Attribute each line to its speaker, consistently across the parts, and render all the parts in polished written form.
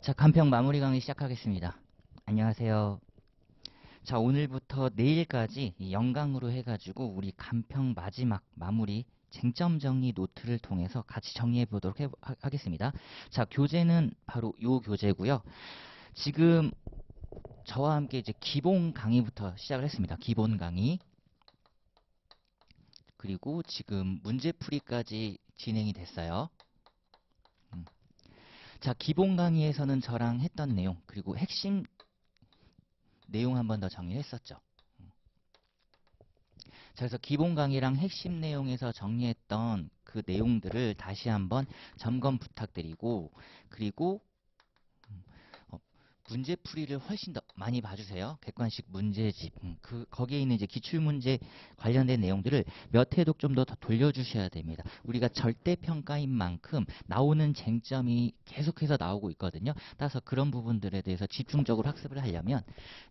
Speaker 1: 자, 간평 마무리 강의 시작하겠습니다. 안녕하세요. 자, 오늘부터 내일까지 이 영강으로 해가지고 우리 간평 마지막 마무리 쟁점 정리 노트를 통해서 같이 정리해 보도록 하겠습니다. 자, 교재는 바로 요 교재고요. 지금 저와 함께 이제 기본 강의부터 시작을 했습니다. 기본 강의. 그리고 지금 문제풀이까지 진행이 됐어요. 자, 기본 강의에서는 저랑 했던 내용, 그리고 핵심 내용 한 번 더 정리했었죠. 자, 그래서 기본 강의랑 핵심 내용에서 정리했던 그 내용들을 다시 한번 점검 부탁드리고, 그리고 문제풀이를 훨씬 더 많이 봐주세요. 객관식 문제집, 거기에 있는 이제 기출문제 관련된 내용들을 몇 회독 좀 더 돌려주셔야 됩니다. 우리가 절대평가인 만큼 나오는 쟁점이 계속해서 나오고 있거든요. 따라서 그런 부분들에 대해서 집중적으로 학습을 하려면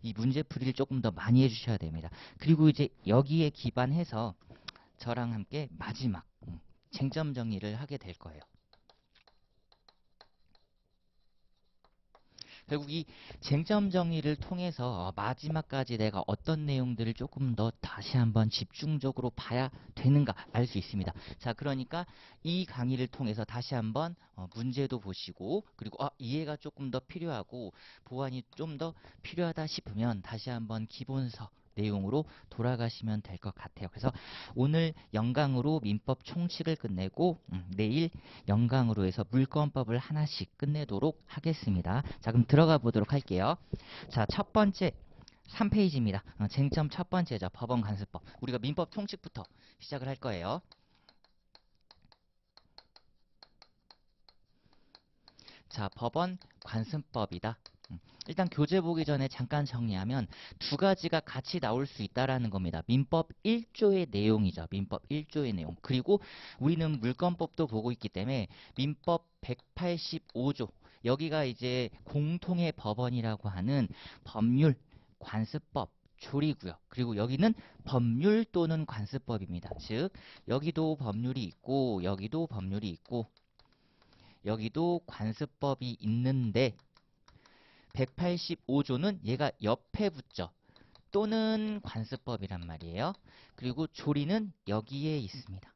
Speaker 1: 이 문제풀이를 조금 더 많이 해주셔야 됩니다. 그리고 이제 여기에 기반해서 저랑 함께 마지막 쟁점 정리를 하게 될 거예요. 결국 이 쟁점 정리를 통해서 마지막까지 내가 어떤 내용들을 조금 더 다시 한번 집중적으로 봐야 되는가 알 수 있습니다. 자, 그러니까 이 강의를 통해서 다시 한번 문제도 보시고, 그리고 이해가 조금 더 필요하고 보완이 좀 더 필요하다 싶으면 다시 한번 기본서 내용으로 돌아가시면 될 것 같아요. 그래서 오늘 영강으로 민법 총칙을 끝내고 내일 영강으로 해서 물권법을 하나씩 끝내도록 하겠습니다. 자, 그럼 들어가 보도록 할게요. 자, 첫 번째 3페이지입니다. 쟁점 첫 번째죠. 법원 관습법. 우리가 민법 총칙부터 시작을 할 거예요. 자, 법원 관습법이다. 일단 교재 보기 전에 잠깐 정리하면 두 가지가 같이 나올 수 있다라는 겁니다. 민법 1조의 내용이죠. 민법 1조의 내용. 그리고 우리는 물권법도 보고 있기 때문에 민법 185조. 여기가 이제 공통의 법원이라고 하는 법률, 관습법, 조리고요. 그리고 여기는 법률 또는 관습법입니다. 즉, 여기도 법률이 있고 여기도 법률이 있고 여기도 관습법이 있는데 185조는 얘가 옆에 붙죠. 또는 관습법이란 말이에요. 그리고 조리는 여기에 있습니다.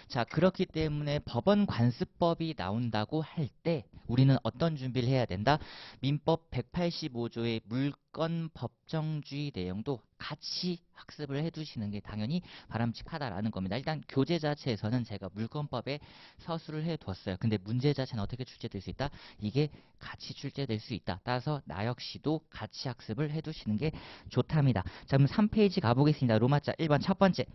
Speaker 1: 자, 그렇기 때문에 법원 관습법이 나온다고 할 때 우리는 어떤 준비를 해야 된다? 민법 185조의 물권 법정주의 내용도 같이 학습을 해두시는 게 당연히 바람직하다라는 겁니다. 일단 교재 자체에서는 제가 물권법에 서술을 해두었어요. 근데 문제 자체는 어떻게 출제될 수 있다? 이게 같이 출제될 수 있다. 따라서 나 역시도 같이 학습을 해두시는 게 좋답니다. 자, 그럼 3페이지 가보겠습니다. 로마자 1번 첫 번째.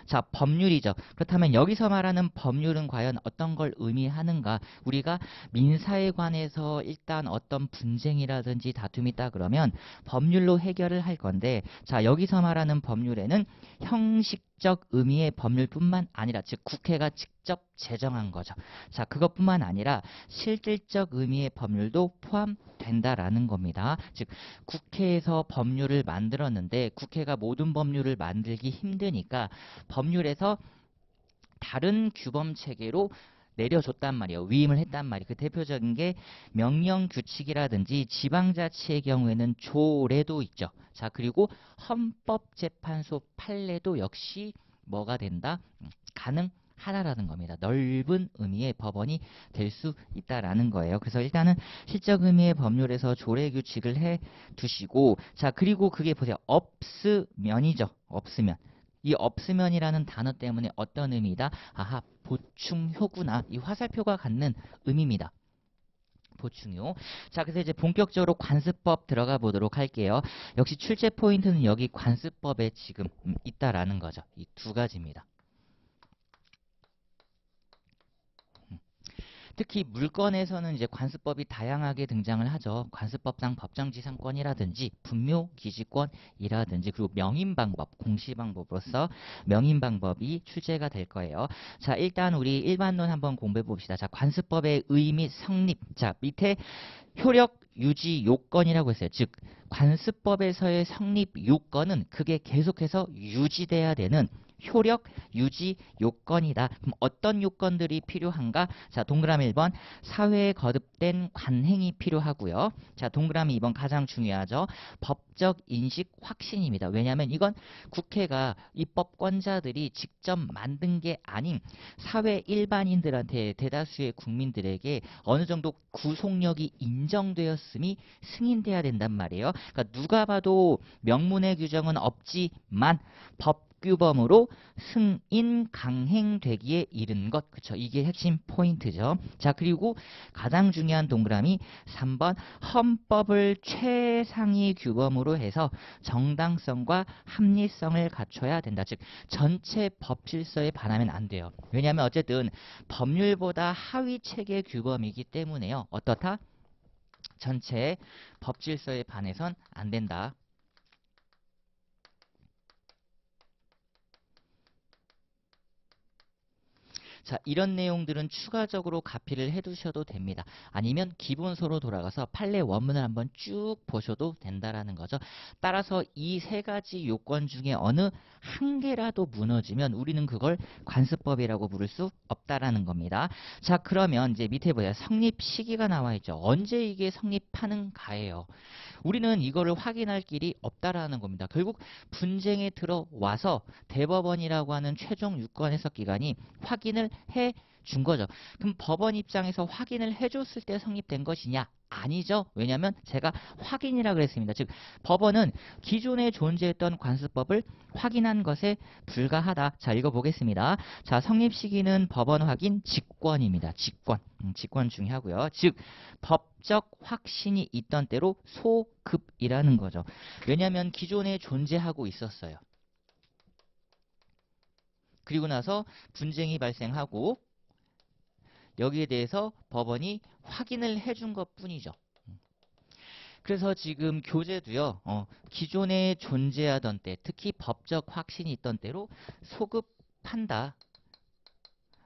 Speaker 1: 자, 법률이죠. 그렇다면 여기서 말하는 법률은 과연 어떤 걸 의미하는가? 우리가 민사에 관해서 일단 어떤 분쟁이라든지 다툼이 있다 그러면 법률로 해결을 할 건데, 자, 여기서 말하는 법률에는 형식적 의미의 법률뿐만 아니라, 즉 국회가 직접 제정한 거죠. 자, 그것뿐만 아니라 실질적 의미의 법률도 포함된다라는 겁니다. 즉 국회에서 법률을 만들었는데 국회가 모든 법률을 만들기 힘드니까 법률에서 다른 규범 체계로 내려줬단 말이에요. 위임을 했단 말이에요. 그 대표적인 게 명령규칙이라든지 지방자치의 경우에는 조례도 있죠. 자, 그리고 헌법재판소 판례도 역시 뭐가 된다? 가능하다라는 겁니다. 넓은 의미의 법원이 될 수 있다라는 거예요. 그래서 일단은 실적 의미의 법률에서 조례 규칙을 해 두시고, 자, 그리고 그게 보세요. 없으면이죠. 없으면. 이 없으면이라는 단어 때문에 어떤 의미다? 아하, 보충효구나. 이 화살표가 갖는 의미입니다. 보충효. 자, 그래서 이제 본격적으로 관습법 들어가 보도록 할게요. 역시 출제 포인트는 여기 관습법에 지금 있다라는 거죠. 이 두 가지입니다. 특히 물권에서는 이제 관습법이 다양하게 등장을 하죠. 관습법상 법정지상권이라든지 분묘기지권이라든지, 그리고 명인방법, 공시방법으로서 명인방법이 출제가 될 거예요. 자, 일단 우리 일반론 한번 공부해 봅시다. 자, 관습법의 의미 성립. 자, 밑에 효력 유지 요건이라고 했어요. 즉 관습법에서의 성립 요건은 그게 계속해서 유지돼야 되는 효력 유지 요건이다. 그럼 어떤 요건들이 필요한가? 자, 동그라미 1번 사회에 거듭된 관행이 필요하고요. 자, 동그라미 2번 가장 중요하죠. 법적 인식 확신입니다. 왜냐하면 이건 국회가 입법권자들이 직접 만든 게 아닌 사회 일반인들한테 대다수의 국민들에게 어느 정도 구속력이 인정되었음이 승인돼야 된단 말이에요. 그러니까 누가 봐도 명문의 규정은 없지만 법규범으로 승인 강행되기에 이른 것. 그쵸? 이게 핵심 포인트죠. 자, 그리고 가장 중요한 동그라미 3번 헌법을 최상위 규범으로 해서 정당성과 합리성을 갖춰야 된다. 즉 전체 법 질서에 반하면 안 돼요. 왜냐하면 어쨌든 법률보다 하위 체계 규범이기 때문에요. 어떻다? 전체 법 질서에 반해선 안 된다. 자, 이런 내용들은 추가적으로 가피를 해두셔도 됩니다. 아니면 기본서로 돌아가서 판례 원문을 한번 쭉 보셔도 된다라는 거죠. 따라서 이 세 가지 요건 중에 어느 한 개라도 무너지면 우리는 그걸 관습법이라고 부를 수 없다라는 겁니다. 자, 그러면 이제 밑에 보자. 성립 시기가 나와 있죠. 언제 이게 성립하는가예요. 우리는 이거를 확인할 길이 없다라는 겁니다. 결국 분쟁에 들어와서 대법원이라고 하는 최종 유권 해석 기관이 확인을 해 준 거죠. 그럼 법원 입장에서 확인을 해줬을 때 성립된 것이냐? 아니죠. 왜냐하면 제가 확인이라 그랬습니다. 즉 법원은 기존에 존재했던 관습법을 확인한 것에 불과하다. 자, 읽어보겠습니다. 자, 성립 시기는 법원 확인 직권입니다. 직권. 직권 중요하고요. 즉 법적 확신이 있던 때로 소급이라는 거죠. 왜냐하면 기존에 존재하고 있었어요. 그리고 나서 분쟁이 발생하고 여기에 대해서 법원이 확인을 해준 것 뿐이죠. 그래서 지금 교재도요. 기존에 존재하던 때, 특히 법적 확신이 있던 때로 소급한다.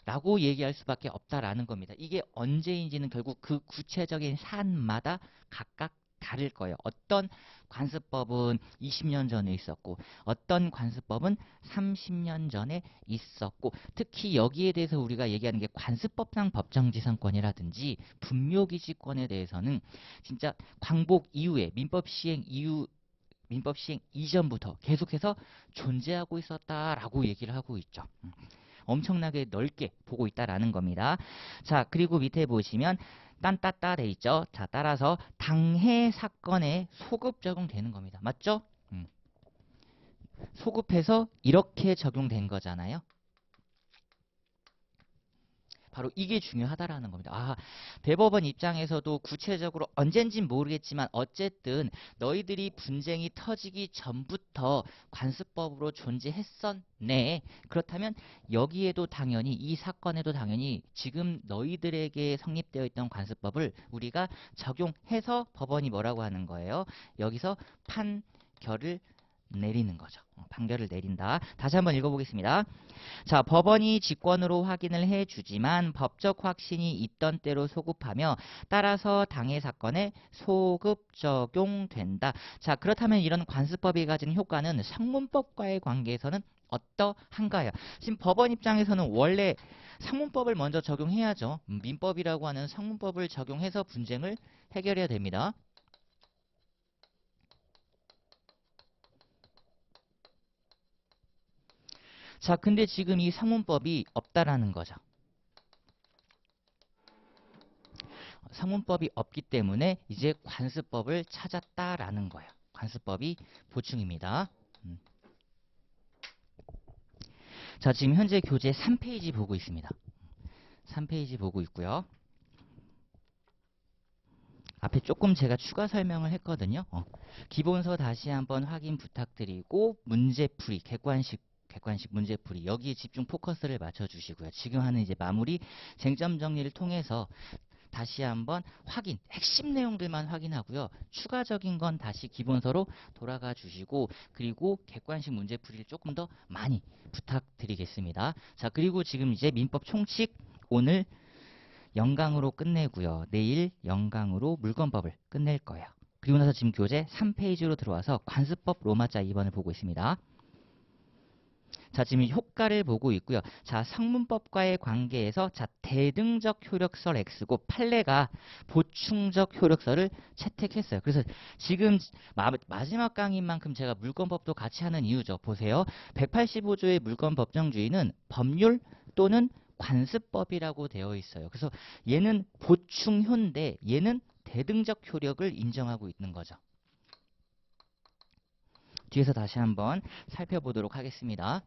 Speaker 1: 라고 얘기할 수밖에 없다라는 겁니다. 이게 언제인지는 결국 그 구체적인 사안마다 각각 다를 거예요. 어떤 관습법은 20년 전에 있었고 어떤 관습법은 30년 전에 있었고 특히 여기에 대해서 우리가 얘기하는 게 관습법상 법정지상권이라든지 분묘기지권에 대해서는 진짜 광복 이후에 민법 시행 이전부터 계속해서 존재하고 있었다라고 얘기를 하고 있죠. 엄청나게 넓게 보고 있다라는 겁니다. 자, 그리고 밑에 보시면 딴따따 돼 있죠. 자, 따라서 당해 사건에 소급 적용되는 겁니다. 맞죠? 소급해서 이렇게 적용된 거잖아요. 바로 이게 중요하다라는 겁니다. 아, 대법원 입장에서도 구체적으로 언젠진 모르겠지만 어쨌든 너희들이 분쟁이 터지기 전부터 관습법으로 존재했었네. 그렇다면 여기에도 당연히 이 사건에도 당연히 지금 너희들에게 성립되어 있던 관습법을 우리가 적용해서 법원이 뭐라고 하는 거예요? 여기서 판결을 내리는 거죠. 판결을 내린다. 다시 한번 읽어보겠습니다. 자, 법원이 직권으로 확인을 해주지만 법적 확신이 있던 때로 소급하며 따라서 당해 사건에 소급 적용된다. 자, 그렇다면 이런 관습법이 가진 효과는 상문법과의 관계에서는 어떠한가요? 지금 법원 입장에서는 원래 상문법을 먼저 적용해야죠. 민법이라고 하는 상문법을 적용해서 분쟁을 해결해야 됩니다. 자, 근데 지금 이 상문법이 없다라는 거죠. 상문법이 없기 때문에 이제 관습법을 찾았다라는 거예요. 관습법이 보충입니다. 자, 지금 현재 교재 3페이지 보고 있습니다. 3페이지 보고 있고요. 앞에 조금 제가 추가 설명을 했거든요. 기본서 다시 한번 확인 부탁드리고 문제풀이, 객관식 문제풀이 여기에 집중 포커스를 맞춰주시고요. 지금 하는 이제 마무리 쟁점 정리를 통해서 다시 한번 확인, 핵심 내용들만 확인하고요. 추가적인 건 다시 기본서로 돌아가 주시고 그리고 객관식 문제풀이를 조금 더 많이 부탁드리겠습니다. 자, 그리고 지금 이제 민법 총칙 오늘 영강으로 끝내고요. 내일 영강으로 물권법을 끝낼 거예요. 그리고 나서 지금 교재 3페이지로 들어와서 관습법 로마자 2번을 보고 있습니다. 자, 지금 효과를 보고 있고요. 자, 성문법과의 관계에서 자, 대등적 효력설 X고 판례가 보충적 효력설을 채택했어요. 그래서 지금 마지막 강의만큼 제가 물권법도 같이 하는 이유죠. 보세요. 185조의 물권법정주의는 법률 또는 관습법이라고 되어 있어요. 그래서 얘는 보충효인데 얘는 대등적 효력을 인정하고 있는 거죠. 뒤에서 다시 한번 살펴보도록 하겠습니다.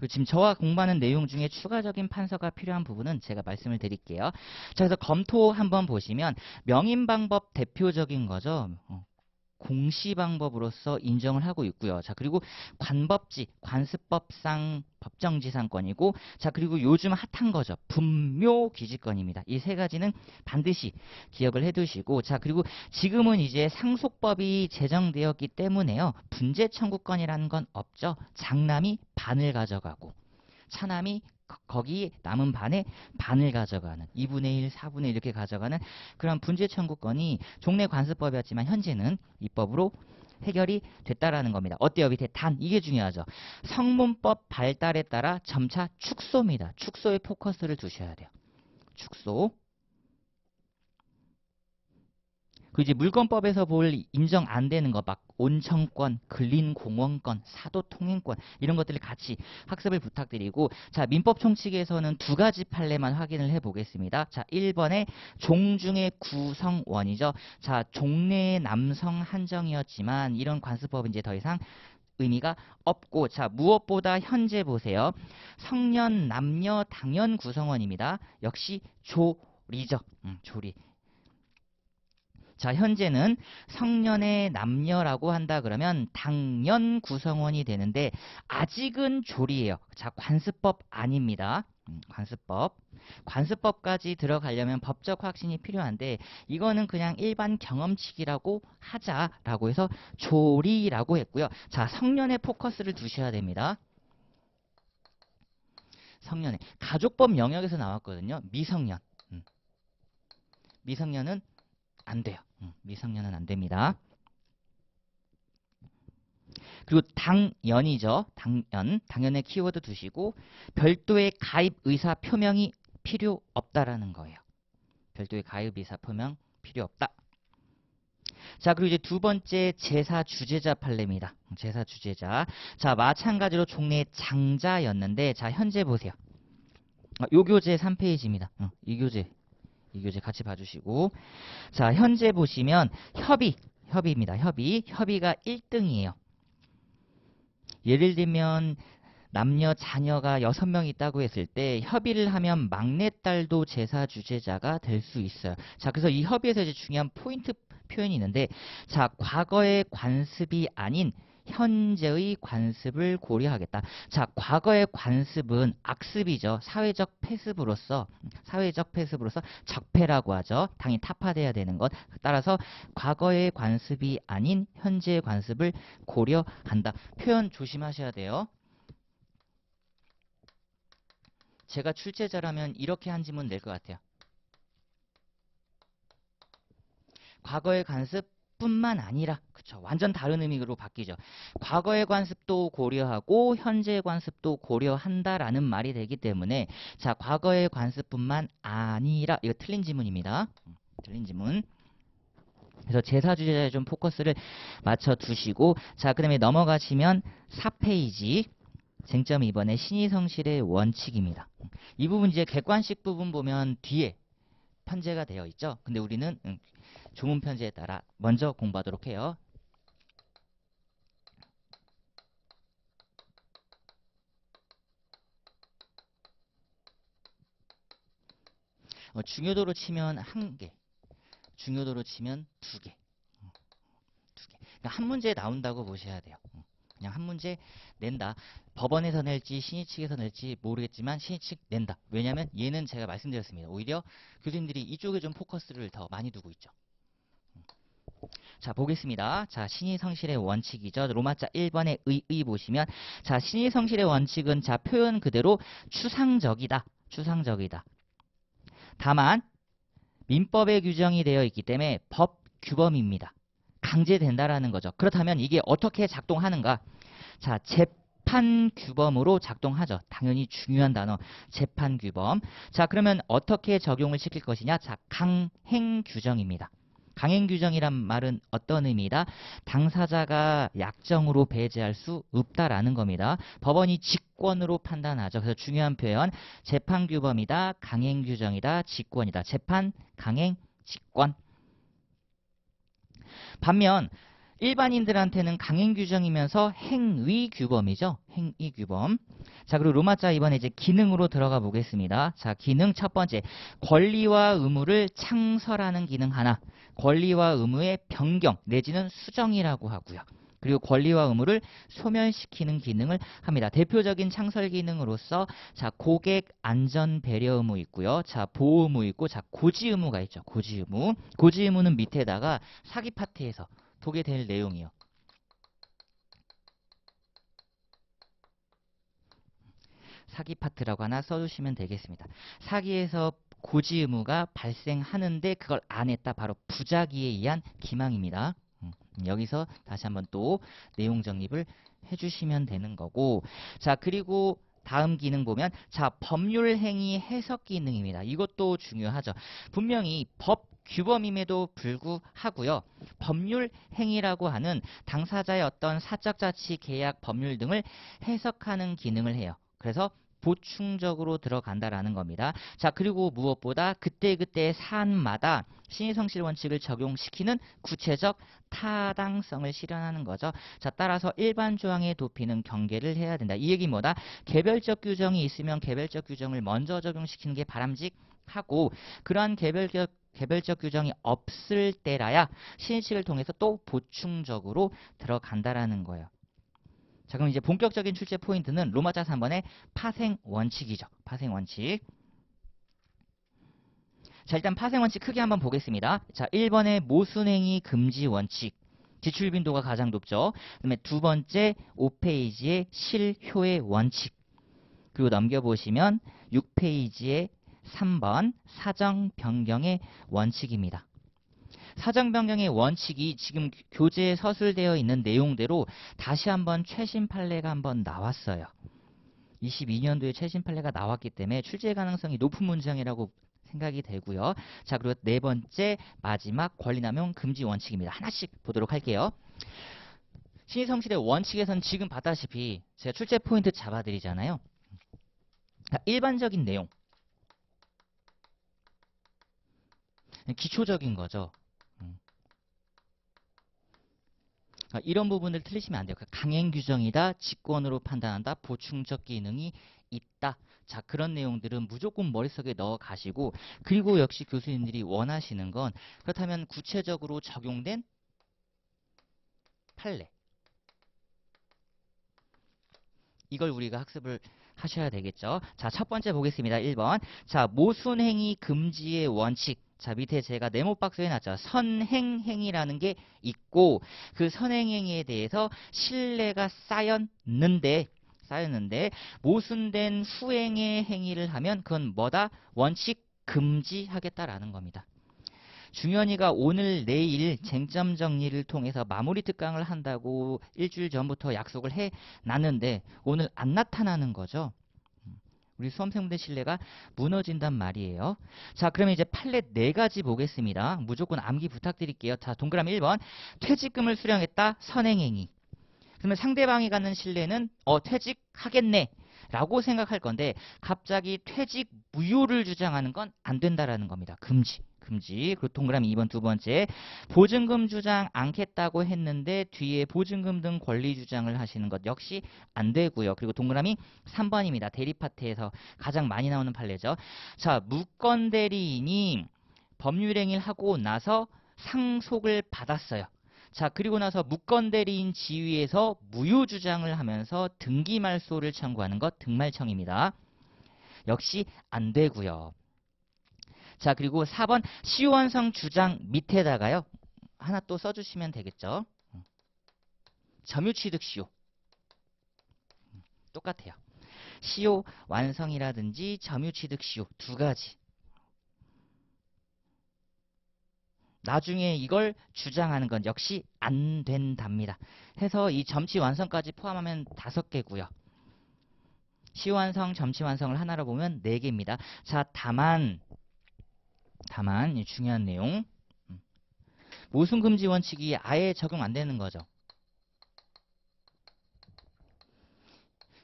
Speaker 1: 지금 저와 공부하는 내용 중에 추가적인 판서가 필요한 부분은 제가 말씀을 드릴게요. 자, 그래서 검토 한번 보시면 명인방법 대표적인 거죠. 공시방법으로서 인정을 하고 있고요. 자, 그리고 관법지, 관습법상 법정지상권이고, 자, 그리고 요즘 핫한 거죠. 분묘기지권입니다. 이 세 가지는 반드시 기억을 해두시고, 자, 그리고 지금은 이제 상속법이 제정되었기 때문에요. 분재청구권이라는 건 없죠. 장남이 반을 가져가고, 차남이 거기 남은 반에 반을 가져가는 2분의 1, 4분의 1 이렇게 가져가는 그런 분재 청구권이 종래 관습법이었지만 현재는 입법으로 해결이 됐다라는 겁니다. 어때요? 밑에 단 이게 중요하죠. 성문법 발달에 따라 점차 축소입니다. 축소에 포커스를 두셔야 돼요. 축소. 그 이제 물권법에서 볼 인정 안 되는 거 막 온청권, 근린공원권, 사도통행권 이런 것들을 같이 학습을 부탁드리고, 자, 민법 총칙에서는 두 가지 판례만 확인을 해 보겠습니다. 자, 1번에 종중의 구성원이죠. 자, 종래의 남성 한정이었지만 이런 관습법은 이제 더 이상 의미가 없고, 자, 무엇보다 현재 보세요. 성년 남녀 당연 구성원입니다. 역시 조리죠. 조리. 자, 현재는 성년의 남녀라고 한다 그러면 당연 구성원이 되는데 아직은 조리예요. 자, 관습법 아닙니다. 관습법. 관습법까지 들어가려면 법적 확신이 필요한데 이거는 그냥 일반 경험칙이라고 하자라고 해서 조리라고 했고요. 자, 성년의 포커스를 두셔야 됩니다. 성년의 가족법 영역에서 나왔거든요. 미성년. 미성년은 안 돼요. 미성년은 안 됩니다. 그리고 당연이죠. 당연의 키워드 두시고 별도의 가입 의사 표명이 필요 없다라는 거예요. 별도의 가입 의사 표명 필요 없다. 자, 그리고 이제 두 번째 제사 주제자 판례입니다. 제사 주제자. 자, 마찬가지로 종래의 장자였는데, 자, 현재 보세요. 요 교재 3페이지입니다. 이 교재 같이 봐주시고, 자, 현재 보시면 협의입니다. 협의가 1등이에요. 예를 들면 남녀 자녀가 6명 있다고 했을 때 협의를 하면 막내딸도 제사 주제자가 될 수 있어요. 자, 그래서 이 협의에서 이제 중요한 포인트 표현이 있는데, 자, 과거의 관습이 아닌 현재의 관습을 고려하겠다. 자, 과거의 관습은 악습이죠. 사회적 패습으로서 적폐라고 하죠. 당연히 타파돼야 되는 것. 따라서 과거의 관습이 아닌 현재의 관습을 고려한다. 표현 조심하셔야 돼요. 제가 출제자라면 이렇게 한 지문 낼 것 같아요. 과거의 관습뿐만 아니라, 그쵸, 완전 다른 의미로 바뀌죠. 과거의 관습도 고려하고 현재의 관습도 고려한다라는 말이 되기 때문에, 자, 과거의 관습뿐만 아니라, 이거 틀린 지문입니다. 틀린 지문. 그래서 제사 주제자에 좀 포커스를 맞춰 두시고, 자, 그 다음에 넘어가시면 4페이지. 쟁점 2번의 신의성실의 원칙입니다. 이 부분 이제 객관식 부분 보면 뒤에 편제가 되어 있죠. 근데 우리는 조문 편제에 따라 먼저 공부하도록 해요. 중요도로 치면 1개, 중요도로 치면 2개. 그러니까 한 문제 나온다고 보셔야 돼요. 그냥 한 문제 낸다. 법원에서 낼지 신의 측에서 낼지 모르겠지만 신의 측 낸다. 왜냐하면 얘는 제가 말씀드렸습니다. 오히려 교수님들이 이쪽에 좀 포커스를 더 많이 두고 있죠. 자, 보겠습니다. 자, 신의성실의 원칙이죠. 로마자 1번의 의 보시면, 자, 신의성실의 원칙은, 자, 표현 그대로 추상적이다. 다만 민법에 규정이 되어 있기 때문에 법 규범입니다. 강제된다라는 거죠. 그렇다면 이게 어떻게 작동하는가? 자, 재판 규범으로 작동하죠. 당연히 중요한 단어, 재판 규범. 자, 그러면 어떻게 적용을 시킬 것이냐? 자, 강행 규정입니다. 강행 규정이란 말은 어떤 의미다? 당사자가 약정으로 배제할 수 없다라는 겁니다. 법원이 직권으로 판단하죠. 그래서 중요한 표현, 재판 규범이다, 강행 규정이다, 직권이다. 재판, 강행, 직권. 반면 일반인들한테는 강행 규정이면서 행위 규범이죠. 행위 규범. 자, 그리고 로마자 이번에 이제 기능으로 들어가 보겠습니다. 자, 기능 첫 번째. 권리와 의무를 창설하는 기능 하나. 권리와 의무의 변경 내지는 수정이라고 하고요. 그리고 권리와 의무를 소멸시키는 기능을 합니다. 대표적인 창설 기능으로서 자, 고객 안전 배려 의무 있고요. 자, 보호 의무 있고 자, 고지 의무가 있죠. 고지 의무. 고지 의무는 밑에다가 사기 파트에서 보게 될 내용이요. 사기 파트라고 하나 써주시면 되겠습니다. 사기에서 고지 의무가 발생하는데 그걸 안 했다. 바로 부작위에 의한 기망입니다. 여기서 다시 한번 또 내용 정립을 해주시면 되는 거고, 자, 그리고 다음 기능 보면 자, 법률 행위 해석 기능입니다. 이것도 중요하죠. 분명히 법 규범임에도 불구하고요. 법률 행위라고 하는 당사자의 어떤 사적 자치 계약 법률 등을 해석하는 기능을 해요. 그래서 보충적으로 들어간다라는 겁니다. 자, 그리고 무엇보다 그때그때 사안마다 신의성실 원칙을 적용시키는 구체적 타당성을 실현하는 거죠. 자, 따라서 일반 조항의 도피는 경계를 해야 된다. 이 얘기 뭐다? 개별적 규정이 있으면 개별적 규정을 먼저 적용시키는 게 바람직하고, 그러한 개별적 규정이 없을 때라야 신의칙을 통해서 또 보충적으로 들어간다라는 거예요. 자, 그럼 이제 본격적인 출제 포인트는 로마자 3번의 파생 원칙이죠. 파생 원칙. 자, 일단 파생 원칙 크게 한번 보겠습니다. 자, 1번의 모순행위 금지 원칙. 지출 빈도가 가장 높죠. 그다음에 두 번째 5페이지의 실효의 원칙. 그리고 넘겨보시면 6페이지의 3번 사정 변경의 원칙입니다. 사정 변경의 원칙이 지금 교재에 서술되어 있는 내용대로 다시 한번 최신 판례가 한번 나왔어요. 22년도에 최신 판례가 나왔기 때문에 출제 가능성이 높은 문장이라고 생각이 되고요. 자, 그리고 네 번째 마지막 권리남용 금지 원칙입니다. 하나씩 보도록 할게요. 신의성실의 원칙에서는 지금 봤다시피 제가 출제 포인트 잡아드리잖아요. 자, 일반적인 내용. 기초적인 거죠. 이런 부분을 틀리시면 안 돼요. 강행 규정이다, 직권으로 판단한다, 보충적 기능이 있다. 자, 그런 내용들은 무조건 머릿속에 넣어 가시고, 그리고 역시 교수님들이 원하시는 건 그렇다면 구체적으로 적용된 판례. 이걸 우리가 학습을 하셔야 되겠죠. 자, 첫 번째 보겠습니다. 1번. 자, 모순행위 금지의 원칙. 자, 밑에 제가 네모박스에 해놨죠. 선행행위라는 게 있고, 그 선행행위에 대해서 신뢰가 쌓였는데 모순된 후행의 행위를 하면 그건 뭐다? 원칙 금지하겠다라는 겁니다. 중현이가 오늘 내일 쟁점 정리를 통해서 마무리 특강을 한다고 일주일 전부터 약속을 해놨는데 오늘 안 나타나는 거죠. 우리 수험생분들 신뢰가 무너진단 말이에요. 자, 그러면 이제 판례 4가지 보겠습니다. 무조건 암기 부탁드릴게요. 자, 동그라미 1번. 퇴직금을 수령했다. 선행행위. 그러면 상대방이 갖는 신뢰는 퇴직하겠네 라고 생각할 건데 갑자기 퇴직 무효를 주장하는 건 안 된다라는 겁니다. 금지. 그리고 동그라미 2번 두 번째. 보증금 주장 않겠다고 했는데 뒤에 보증금 등 권리 주장을 하시는 것 역시 안 되고요. 그리고 동그라미 3번입니다. 대리파트에서 가장 많이 나오는 판례죠. 자, 무권 대리인이 법률행위를 하고 나서 상속을 받았어요. 자, 그리고 나서 무권 대리인 지위에서 무효 주장을 하면서 등기 말소를 청구하는 것 등말청입니다. 역시 안 되고요. 자, 그리고 4번 시효완성 주장 밑에다가요. 하나 또 써주시면 되겠죠. 점유취득 시효. 똑같아요. 시효 완성이라든지 점유취득 시효 두 가지. 나중에 이걸 주장하는 건 역시 안 된답니다. 해서 이 점치 완성까지 포함하면 5개고요. 시완성, 점치 완성을 하나로 보면 4개입니다. 자, 다만 이 중요한 내용. 모순 금지 원칙이 아예 적용 안 되는 거죠.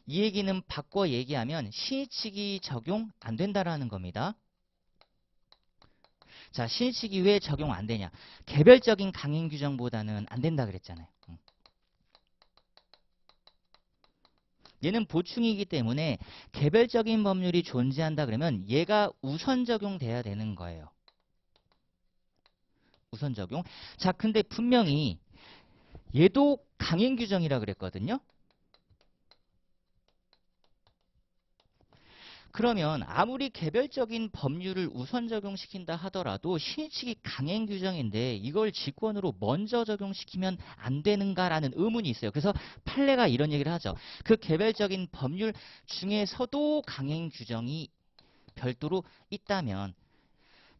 Speaker 1: 이 얘기는 바꿔 얘기하면 신의칙이 적용 안 된다라는 겁니다. 자, 신의칙이 왜 적용 안 되냐? 개별적인 강행 규정보다는 안 된다 그랬잖아요. 얘는 보충이기 때문에 개별적인 법률이 존재한다 그러면 얘가 우선 적용돼야 되는 거예요. 우선 적용. 자, 근데 분명히 얘도 강행 규정이라 그랬거든요. 그러면 아무리 개별적인 법률을 우선 적용시킨다 하더라도 신의칙이 강행 규정인데 이걸 직권으로 먼저 적용시키면 안 되는가라는 의문이 있어요. 그래서 판례가 이런 얘기를 하죠. 그 개별적인 법률 중에서도 강행 규정이 별도로 있다면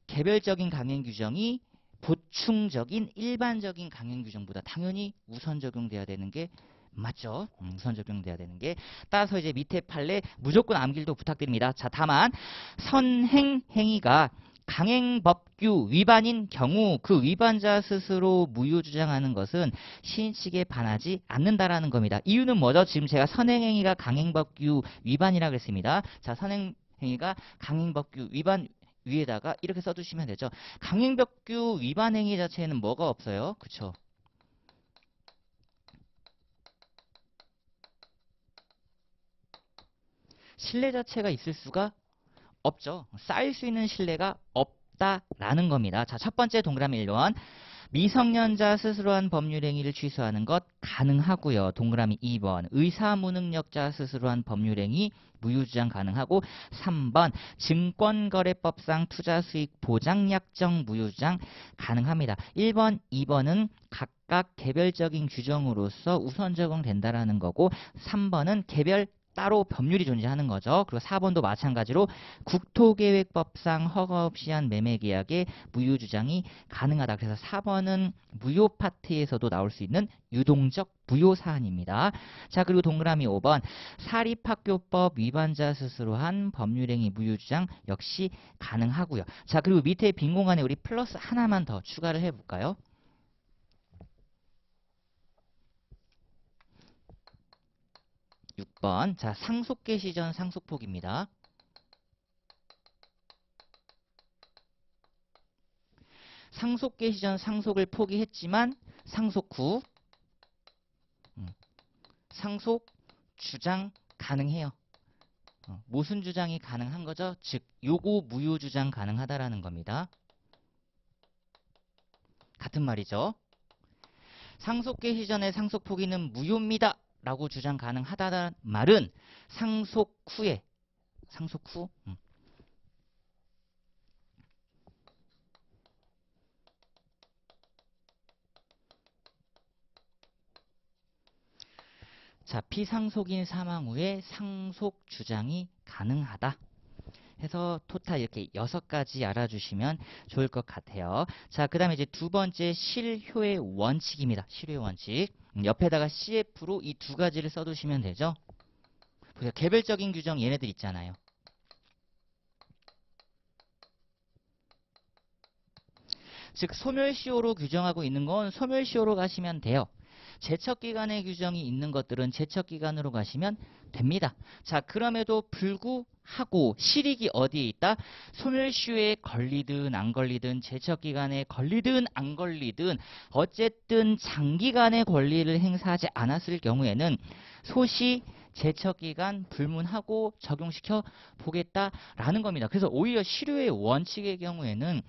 Speaker 1: 개별적인 강행 규정이 보충적인 일반적인 강행 규정보다 당연히 우선 적용돼야 되는 게 맞죠? 우선 적용돼야 되는 게. 따라서 이제 밑에 판례 무조건 암기도 부탁드립니다. 자, 다만 선행 행위가 강행법규 위반인 경우 그 위반자 스스로 무효 주장하는 것은 신의칙에 반하지 않는다라는 겁니다. 이유는 뭐죠? 지금 제가 선행행위가 강행법규 위반이라고 했습니다. 자, 선행행위가 강행법규 위반 위에다가 이렇게 써두시면 되죠. 강행법규 위반 행위 자체에는 뭐가 없어요? 그쵸? 신뢰 자체가 있을 수가 없죠. 쌓일 수 있는 신뢰가 없다라는 겁니다. 자, 첫 번째 동그라미 1번. 미성년자 스스로 한 법률 행위를 취소하는 것 가능하고요. 동그라미 2번. 의사무능력자 스스로 한 법률 행위 무효주장 가능하고 3번. 증권거래법상 투자수익 보장약정 무효주장 가능합니다. 1번, 2번은 각각 개별적인 규정으로서 우선 적용된다라는 거고 3번은 개별 따로 법률이 존재하는 거죠. 그리고 4번도 마찬가지로 국토계획법상 허가 없이 한 매매계약의 무효주장이 가능하다. 그래서 4번은 무효 파트에서도 나올 수 있는 유동적 무효 사안입니다. 자, 그리고 동그라미 5번. 사립학교법 위반자 스스로 한 법률행위 무효주장 역시 가능하고요. 자, 그리고 밑에 빈 공간에 우리 플러스 하나만 더 추가를 해볼까요? 6번. 자, 상속 개시 전 상속폭입니다. 상속 개시 전 상속을 포기했지만 상속 후 상속 주장 가능해요. 모순 주장이 가능한 거죠. 즉 요거 무효 주장 가능하다라는 겁니다. 같은 말이죠. 상속 개시 전에 상속 포기는 무효입니다. 라고 주장 가능하다는 말은 상속 후 자, 피상속인 사망 후에 상속 주장이 가능하다. 해서 토탈 이렇게 6가지 알아주시면 좋을 것 같아요. 자, 그 다음에 이제 두 번째 실효의 원칙입니다. 실효의 원칙. 옆에다가 CF로 이 2가지를 써두시면 되죠. 보세요. 개별적인 규정 얘네들 있잖아요. 즉 소멸시효로 규정하고 있는 건 소멸시효로 가시면 돼요. 제척기간의 규정이 있는 것들은 제척기간으로 가시면 됩니다. 자, 그럼에도 불구하고 실익이 어디에 있다? 소멸시효에 걸리든 안 걸리든 제척기간에 걸리든 안 걸리든 어쨌든 장기간의 권리를 행사하지 않았을 경우에는 소시 제척기간 불문하고 적용시켜 보겠다라는 겁니다. 그래서 오히려 실효의 원칙의 경우에는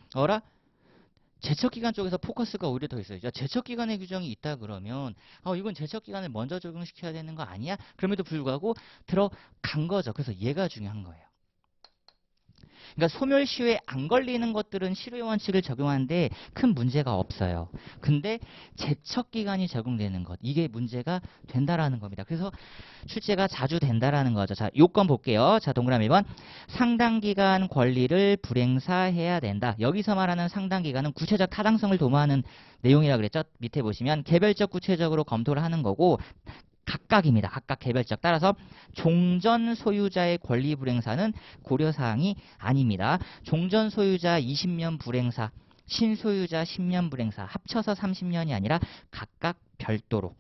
Speaker 1: 제척기간 쪽에서 포커스가 오히려 더 있어요. 제척기간의 규정이 있다 그러면 이건 제척기간을 먼저 적용시켜야 되는 거 아니야? 그럼에도 불구하고 들어간 거죠. 그래서 얘가 중요한 거예요. 그러니까 소멸시효에 안 걸리는 것들은 실효의 원칙을 적용하는데 큰 문제가 없어요. 근데 제척기간이 적용되는 것, 이게 문제가 된다라는 겁니다. 그래서 출제가 자주 된다라는 거죠. 자, 요건 볼게요. 자, 동그라미 1번. 상당기간 권리를 불행사해야 된다. 여기서 말하는 상당기간은 구체적 타당성을 도모하는 내용이라고 그랬죠. 밑에 보시면 개별적 구체적으로 검토를 하는 거고 각각입니다. 각각 개별적. 따라서 종전 소유자의 권리 불행사는 고려사항이 아닙니다. 종전 소유자 20년 불행사, 신소유자 10년 불행사 합쳐서 30년이 아니라 각각 별도로.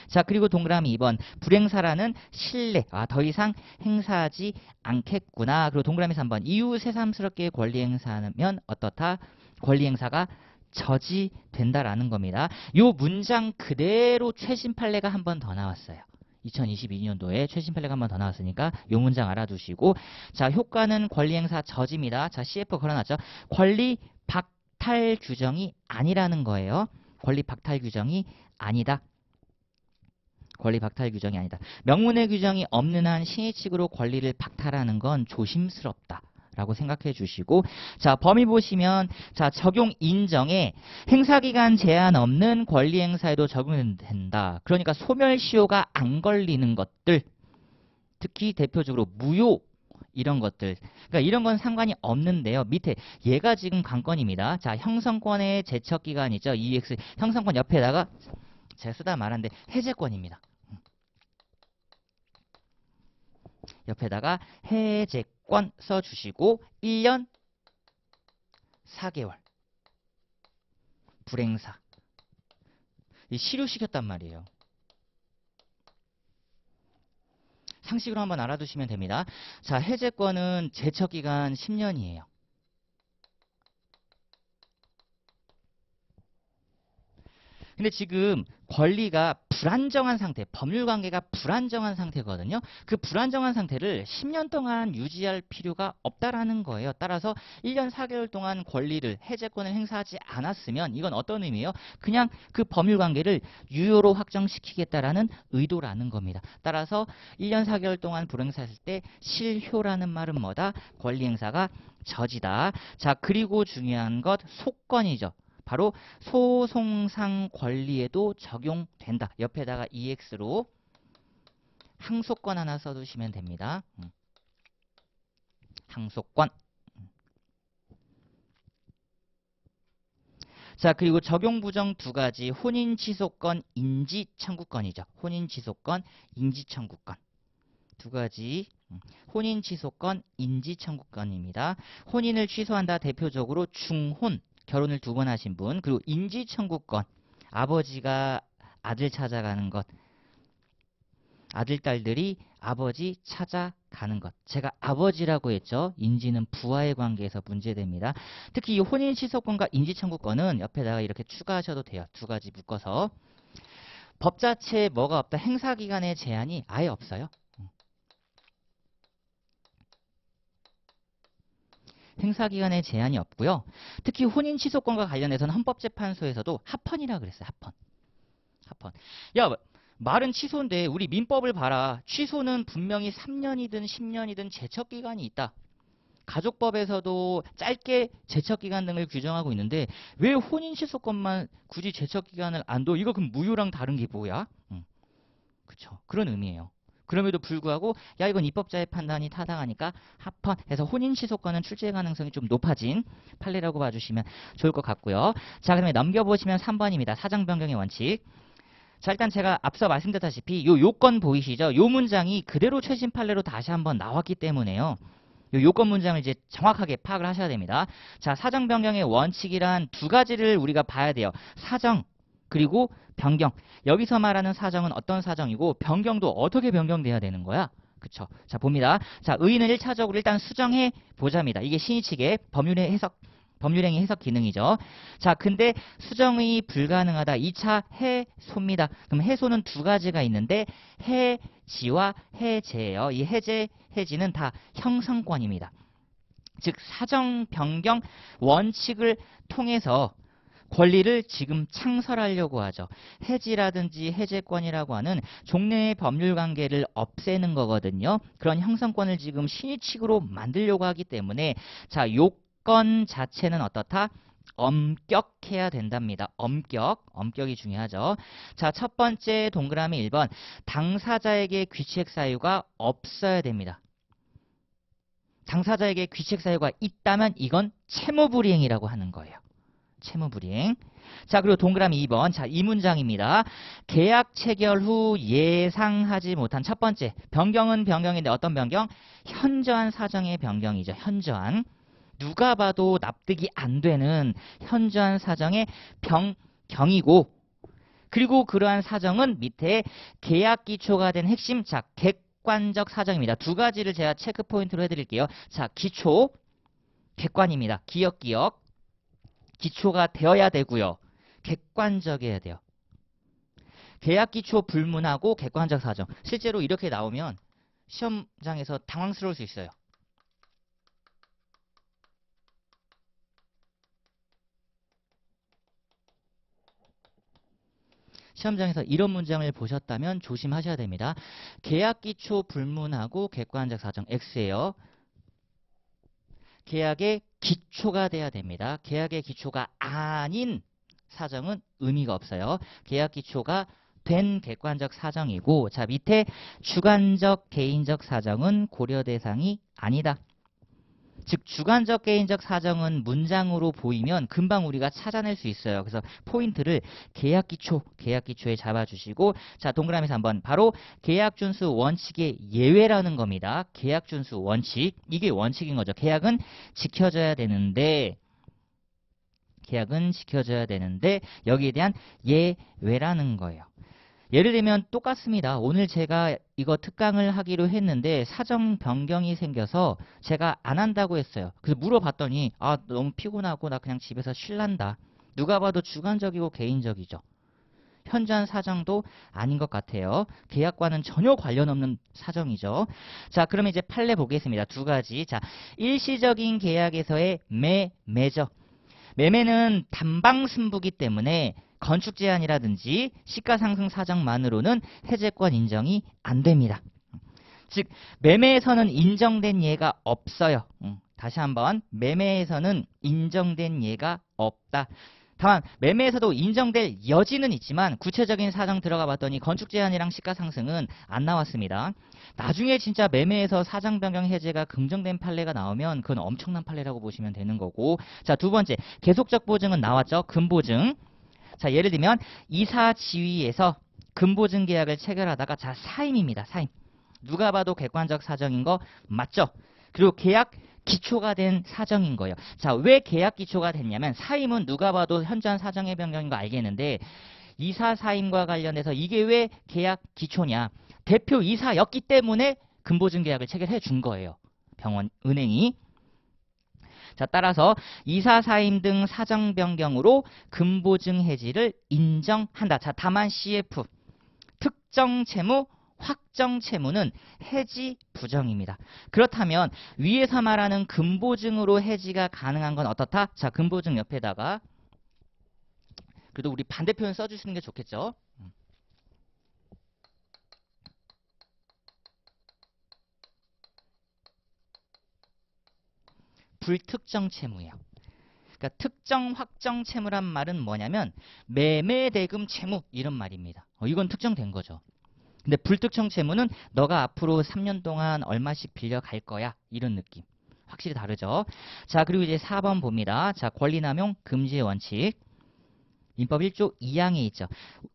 Speaker 1: 자, 그리고 동그라미 2번. 불행사라는 신뢰. 더 이상 행사하지 않겠구나. 그리고 동그라미 3번. 이후 새삼스럽게 권리 행사하면 어떻다? 권리 행사가 저지된다라는 겁니다. 요 문장 그대로 최신 판례가 한 번 더 나왔어요. 2022년도에 최신 판례가 한 번 더 나왔으니까 요 문장 알아두시고, 자, 효과는 권리행사 저지입니다. 자, CF 걸어놨죠. 권리 박탈 규정이 아니라는 거예요. 권리 박탈 규정이 아니다. 권리 박탈 규정이 아니다. 명문의 규정이 없는 한 신의칙으로 권리를 박탈하는 건 조심스럽다 라고 생각해 주시고, 자, 범위 보시면, 자, 적용 인정에 행사기간 제한 없는 권리 행사에도 적용된다. 그러니까 소멸시효가 안 걸리는 것들, 특히 대표적으로 무효 이런 것들, 그러니까 이런 건 상관이 없는데요. 밑에 얘가 지금 관건입니다. 자, 형성권의 제척기간이죠. EX 형성권 옆에다가 제가 쓰다 말한데 해제권입니다. 옆에다가 해제권 써주시고 1년 4개월 불행사 실효시켰단 말이에요. 상식으로 한번 알아두시면 됩니다. 자, 해제권은 제척기간 10년이에요. 근데 지금 권리가 불안정한 상태, 법률관계가 불안정한 상태거든요. 그 불안정한 상태를 10년 동안 유지할 필요가 없다라는 거예요. 따라서 1년 4개월 동안 권리를, 해제권을 행사하지 않았으면 이건 어떤 의미예요? 그냥 그 법률관계를 유효로 확정시키겠다라는 의도라는 겁니다. 따라서 1년 4개월 동안 불행사했을 때 실효라는 말은 뭐다? 권리 행사가 저지다. 자, 그리고 중요한 것 속건이죠. 바로 소송상 권리에도 적용된다. 옆에다가 EX로 항소권 하나 써두시면 됩니다. 항소권. 자, 그리고 적용 부정 두 가지. 혼인 취소권, 인지 청구권이죠. 혼인 취소권, 인지 청구권. 두 가지. 혼인 취소권, 인지 청구권입니다. 혼인을 취소한다. 대표적으로 중혼. 결혼을 2번 하신 분, 그리고 인지청구권, 아버지가 아들 찾아가는 것, 아들, 딸들이 아버지 찾아가는 것. 제가 아버지라고 했죠. 인지는 부하의 관계에서 문제됩니다. 특히 이 혼인 취소권과 인지청구권은 옆에다가 이렇게 추가하셔도 돼요. 두 가지 묶어서. 법 자체에 뭐가 없다? 행사기간의 제한이 아예 없어요. 행사기간에 제한이 없고요. 특히 혼인 취소권과 관련해서는 헌법재판소에서도 합헌이라 그랬어요. 합헌. 야, 말은 취소인데 우리 민법을 봐라. 취소는 분명히 3년이든 10년이든 제척기간이 있다. 가족법에서도 짧게 제척기간 등을 규정하고 있는데 왜 혼인 취소권만 굳이 제척기간을 안 둬? 이거 그럼 무효랑 다른 게 뭐야? 그쵸. 그런 의미예요. 그럼에도 불구하고 야 이건 입법자의 판단이 타당하니까 합헌해서 혼인 취소권은 출제 가능성이 좀 높아진 판례라고 봐주시면 좋을 것 같고요. 자, 그다음에 넘겨보시면 3번입니다. 사정 변경의 원칙. 자, 일단 제가 앞서 말씀드렸다시피 요 요건 보이시죠? 요 문장이 그대로 최신 판례로 다시 한번 나왔기 때문에요. 요 요건 문장을 이제 정확하게 파악을 하셔야 됩니다. 자, 사정 변경의 원칙이란 두 가지를 우리가 봐야 돼요. 사정 그리고 변경. 여기서 말하는 사정은 어떤 사정이고 변경도 어떻게 변경돼야 되는 거야? 그쵸? 자, 봅니다. 자, 의의는 1차적으로 일단 수정해 보자입니다. 이게 신의칙의 법률행위 해석 기능이죠. 자, 근데 수정이 불가능하다. 2차 해소입니다. 그럼 해소는 두 가지가 있는데 해지와 해제예요. 이 해제, 해지는 다 형성권입니다. 즉 사정 변경 원칙을 통해서 권리를 지금 창설하려고 하죠. 해지라든지 해제권이라고 하는 종래의 법률 관계를 없애는 거거든요. 그런 형성권을 지금 신의칙으로 만들려고 하기 때문에 자, 요건 자체는 어떻다? 엄격해야 된답니다. 엄격이 중요하죠. 자, 첫 번째 동그라미 1번. 당사자에게 귀책 사유가 없어야 됩니다. 당사자에게 귀책 사유가 있다면 이건 채무불이행이라고 하는 거예요. 채무불이행. 자, 그리고 동그라미 2번. 자, 이 문장입니다. 계약 체결 후 예상하지 못한 첫 번째. 변경은 변경인데 어떤 변경? 현저한 사정의 변경이죠. 현저한. 누가 봐도 납득이 안 되는 현저한 사정의 변경이고, 그리고 그러한 사정은 밑에 계약 기초가 된 핵심, 자, 객관적 사정입니다. 두 가지를 제가 체크 포인트로 해드릴게요. 자, 기초, 객관입니다. 기억. 기초가 되어야 되고요. 객관적이어야 돼요. 계약 기초 불문하고 객관적 사정. 실제로 이렇게 나오면 시험장에서 당황스러울 수 있어요. 시험장에서 이런 문장을 보셨다면 조심하셔야 됩니다. 계약 기초 불문하고 객관적 사정 X예요. 계약의 기초가 돼야 됩니다. 계약의 기초가 아닌 사정은 의미가 없어요. 계약 기초가 된 객관적 사정이고, 자, 밑에 주관적 개인적 사정은 고려 대상이 아니다. 즉 주관적 개인적 사정은 문장으로 보이면 금방 우리가 찾아낼 수 있어요. 그래서 포인트를 계약 기초에 잡아주시고, 자, 동그라미 3번 바로 계약 준수 원칙의 예외라는 겁니다. 계약 준수 원칙, 이게 원칙인 거죠. 계약은 지켜져야 되는데 여기에 대한 예외라는 거예요. 예를 들면 똑같습니다. 오늘 제가 이거 특강을 하기로 했는데 사정 변경이 생겨서 제가 안 한다고 했어요. 그래서 물어봤더니 아, 너무 피곤하고 나 그냥 집에서 쉴란다. 누가 봐도 주관적이고 개인적이죠. 현저한 사정도 아닌 것 같아요. 계약과는 전혀 관련 없는 사정이죠. 자, 그러면 이제 판례 보겠습니다. 두 가지. 자, 일시적인 계약에서의 매매죠. 매매는 단방승부기 때문에 건축 제한이라든지 시가 상승 사정만으로는 해제권 인정이 안 됩니다. 즉 매매에서는 인정된 예가 없어요. 다시 한번 매매에서는 인정된 예가 없다. 다만 매매에서도 인정될 여지는 있지만 구체적인 사정 들어가 봤더니 건축 제한이랑 시가 상승은 안 나왔습니다. 나중에 진짜 매매에서 사정 변경 해제가 긍정된 판례가 나오면 그건 엄청난 판례라고 보시면 되는 거고, 자, 두 번째 계속적 보증은 나왔죠. 금보증. 자, 예를 들면 이사 지위에서 금보증 계약을 체결하다가 자, 사임입니다. 사임. 누가 봐도 객관적 사정인 거 맞죠? 그리고 계약 기초가 된 사정인 거예요. 자, 왜 계약 기초가 됐냐면 사임은 누가 봐도 현저한 사정의 변경인 거 알겠는데 이사 사임과 관련해서 이게 왜 계약 기초냐? 대표 이사였기 때문에 금보증 계약을 체결해 준 거예요. 은행이. 자, 따라서 이사 사임 등 사정 변경으로 금보증 해지를 인정한다. 자, 다만 CF 특정 채무, 확정 채무는 해지 부정입니다. 그렇다면 위에서 말하는 금보증으로 해지가 가능한 건 어떻다? 자, 금보증 옆에다가 그래도 우리 반대표현 써주시는 게 좋겠죠? 불특정 채무예요. 그러니까 특정 확정 채무란 말은 뭐냐면 매매대금 채무 이런 말입니다. 이건 특정된 거죠. 근데 불특정 채무는 너가 앞으로 3년 동안 얼마씩 빌려갈 거야 이런 느낌. 확실히 다르죠. 자, 그리고 이제 4번 봅니다. 자, 권리남용 금지의 원칙. 민법 1조 2항에 있죠.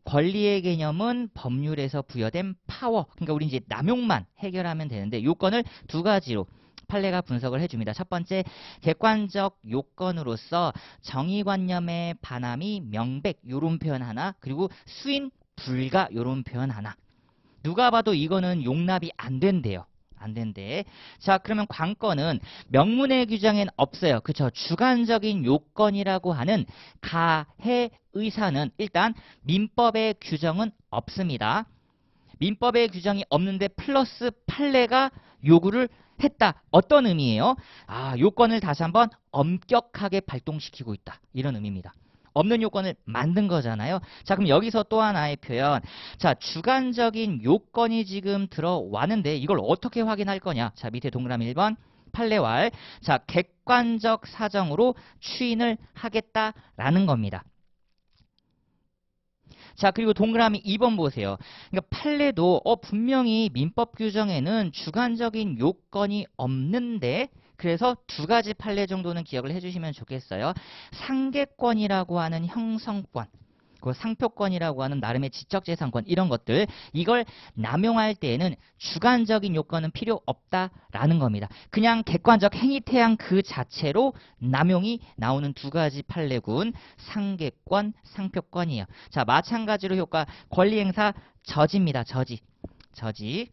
Speaker 1: 권리의 개념은 법률에서 부여된 파워. 그러니까 우리 이제 남용만 해결하면 되는데 요건을 두 가지로 판례가 분석을 해줍니다. 첫 번째, 객관적 요건으로서 정의관념의 반함이 명백 요런 표현 하나, 그리고 수인 불가 요런 표현 하나. 누가 봐도 이거는 용납이 안 된대요. 안 된대. 자, 그러면 관건은 명문의 규정엔 없어요. 그쵸? 주관적인 요건이라고 하는 가해 의사는 일단 민법의 규정은 없습니다. 민법의 규정이 없는데 플러스 판례가 요구를 했다. 어떤 의미예요? 아, 요건을 다시 한번 엄격하게 발동시키고 있다. 이런 의미입니다. 없는 요건을 만든 거잖아요. 자, 그럼 여기서 또 하나의 표현. 자, 주관적인 요건이 지금 들어왔는데 이걸 어떻게 확인할 거냐? 자, 밑에 동그라미 1번. 판례왈. 자, 객관적 사정으로 추인을 하겠다라는 겁니다. 자, 그리고 동그라미 2번 보세요. 그러니까 판례도 분명히 민법 규정에는 주관적인 요건이 없는데 그래서 두 가지 판례 정도는 기억을 해주시면 좋겠어요. 상계권이라고 하는 형성권, 그 상표권이라고 하는 나름의 지적재산권 이런 것들 이걸 남용할 때에는 주관적인 요건은 필요 없다라는 겁니다. 그냥 객관적 행위태양 그 자체로 남용이 나오는 두 가지 판례군 상계권, 상표권이에요. 자, 마찬가지로 효과 권리행사 저지입니다. 저지.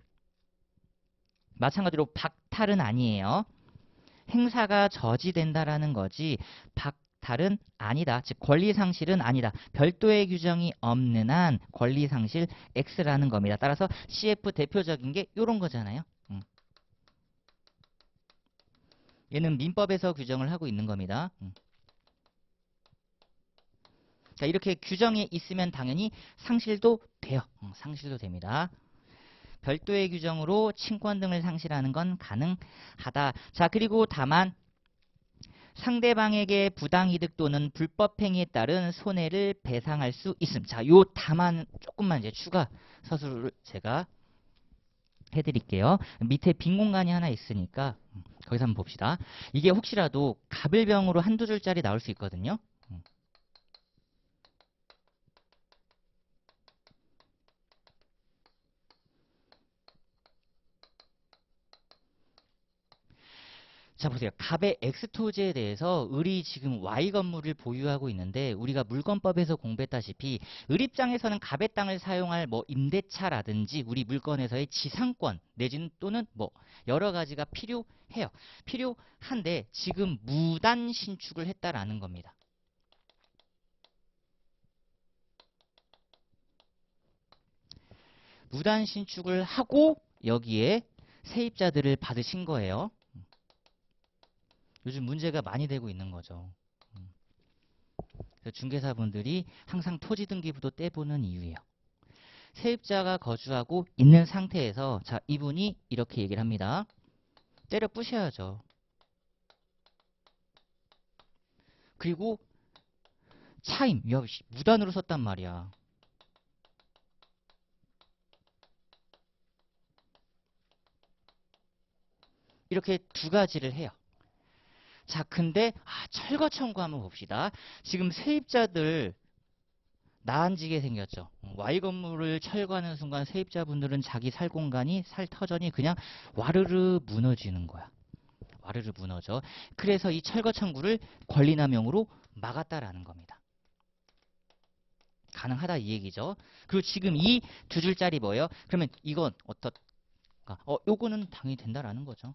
Speaker 1: 마찬가지로 박탈은 아니에요. 행사가 저지된다라는 거지 박탈은 아니다. 즉 권리상실은 아니다. 별도의 규정이 없는 한 권리상실 X라는 겁니다. 따라서 CF 대표적인 게 이런 거잖아요. 얘는 민법에서 규정을 하고 있는 겁니다. 자, 이렇게 규정이 있으면 당연히 상실도 돼요. 상실도 됩니다. 별도의 규정으로 친권 등을 상실하는 건 가능하다. 자, 그리고 다만 상대방에게 부당이득 또는 불법행위에 따른 손해를 배상할 수 있음. 자, 요 다만 조금만 이제 추가 서술을 제가 해드릴게요. 밑에 빈 공간이 하나 있으니까 거기서 한번 봅시다. 이게 혹시라도 갑을병으로 한두 줄짜리 나올 수 있거든요. 자, 보세요. 갑의 X토지에 대해서 을이 지금 Y 건물을 보유하고 있는데 우리가 물권법에서 공부했다시피 을 입장에서는 갑의 땅을 사용할 뭐 임대차라든지 우리 물권에서의 지상권 내지는 또는 뭐 여러 가지가 필요해요. 필요한데 지금 무단 신축을 했다라는 겁니다. 무단 신축을 하고 여기에 세입자들을 받으신 거예요. 요즘 문제가 많이 되고 있는 거죠. 중개사분들이 항상 토지등기부도 떼보는 이유예요. 세입자가 거주하고 있는 상태에서 자, 이분이 이렇게 얘기를 합니다. 때려 부셔야죠. 그리고 차임, 야, 무단으로 썼단 말이야. 이렇게 두 가지를 해요. 자, 근데 철거 청구 한번 봅시다. 지금 세입자들 나앉게 생겼죠. Y 건물을 철거하는 순간 세입자분들은 자기 살 공간이 살 터전이 그냥 와르르 무너지는 거야. 와르르 무너져. 그래서 이 철거 청구를 권리남용으로 막았다라는 겁니다. 가능하다 이 얘기죠. 그리고 지금 이 두 줄짜리 뭐예요? 그러면 이건 어떨까? 요거는 당연히 된다라는 거죠.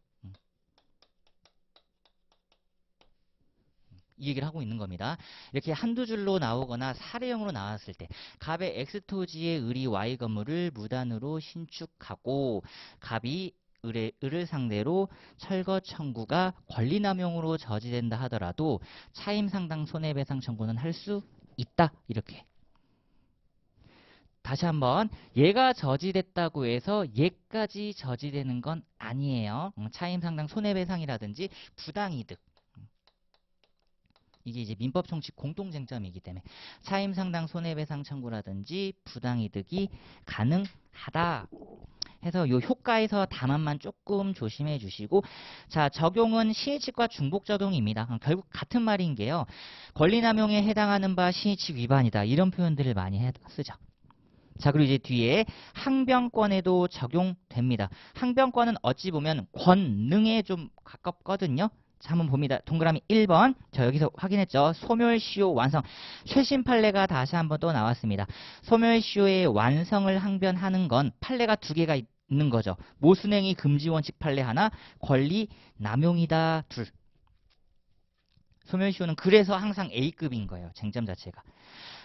Speaker 1: 이 얘기를 하고 있는 겁니다. 이렇게 한두 줄로 나오거나 사례형으로 나왔을 때 갑의 X토지의 을이 Y 건물을 무단으로 신축하고 갑이 을을 상대로 철거 청구가 권리남용으로 저지된다 하더라도 차임상당 손해배상 청구는 할 수 있다. 이렇게. 다시 한번 얘가 저지됐다고 해서 얘까지 저지되는 건 아니에요. 차임상당 손해배상이라든지 부당이득. 이게 이제 민법 총칙 공통쟁점이기 때문에 차임상당 손해배상 청구라든지 부당이득이 가능하다 해서 요 효과에서 다만만 조금 조심해 주시고 자 적용은 시의칙과 중복적용입니다. 결국 같은 말인 게요. 권리남용에 해당하는 바 시의칙 위반이다. 이런 표현들을 많이 쓰죠. 자 그리고 이제 뒤에 항변권에도 적용됩니다. 항변권은 어찌 보면 권능에 좀 가깝거든요. 자, 한번 봅니다. 동그라미 1번. 저 여기서 확인했죠. 소멸시효 완성. 최신 판례가 다시 한번 또 나왔습니다. 소멸시효의 완성을 항변하는 건 판례가 두 개가 있는 거죠. 모순행위 금지원칙 판례 하나, 권리 남용이다 둘. 소멸시효는 그래서 항상 A급인 거예요. 쟁점 자체가.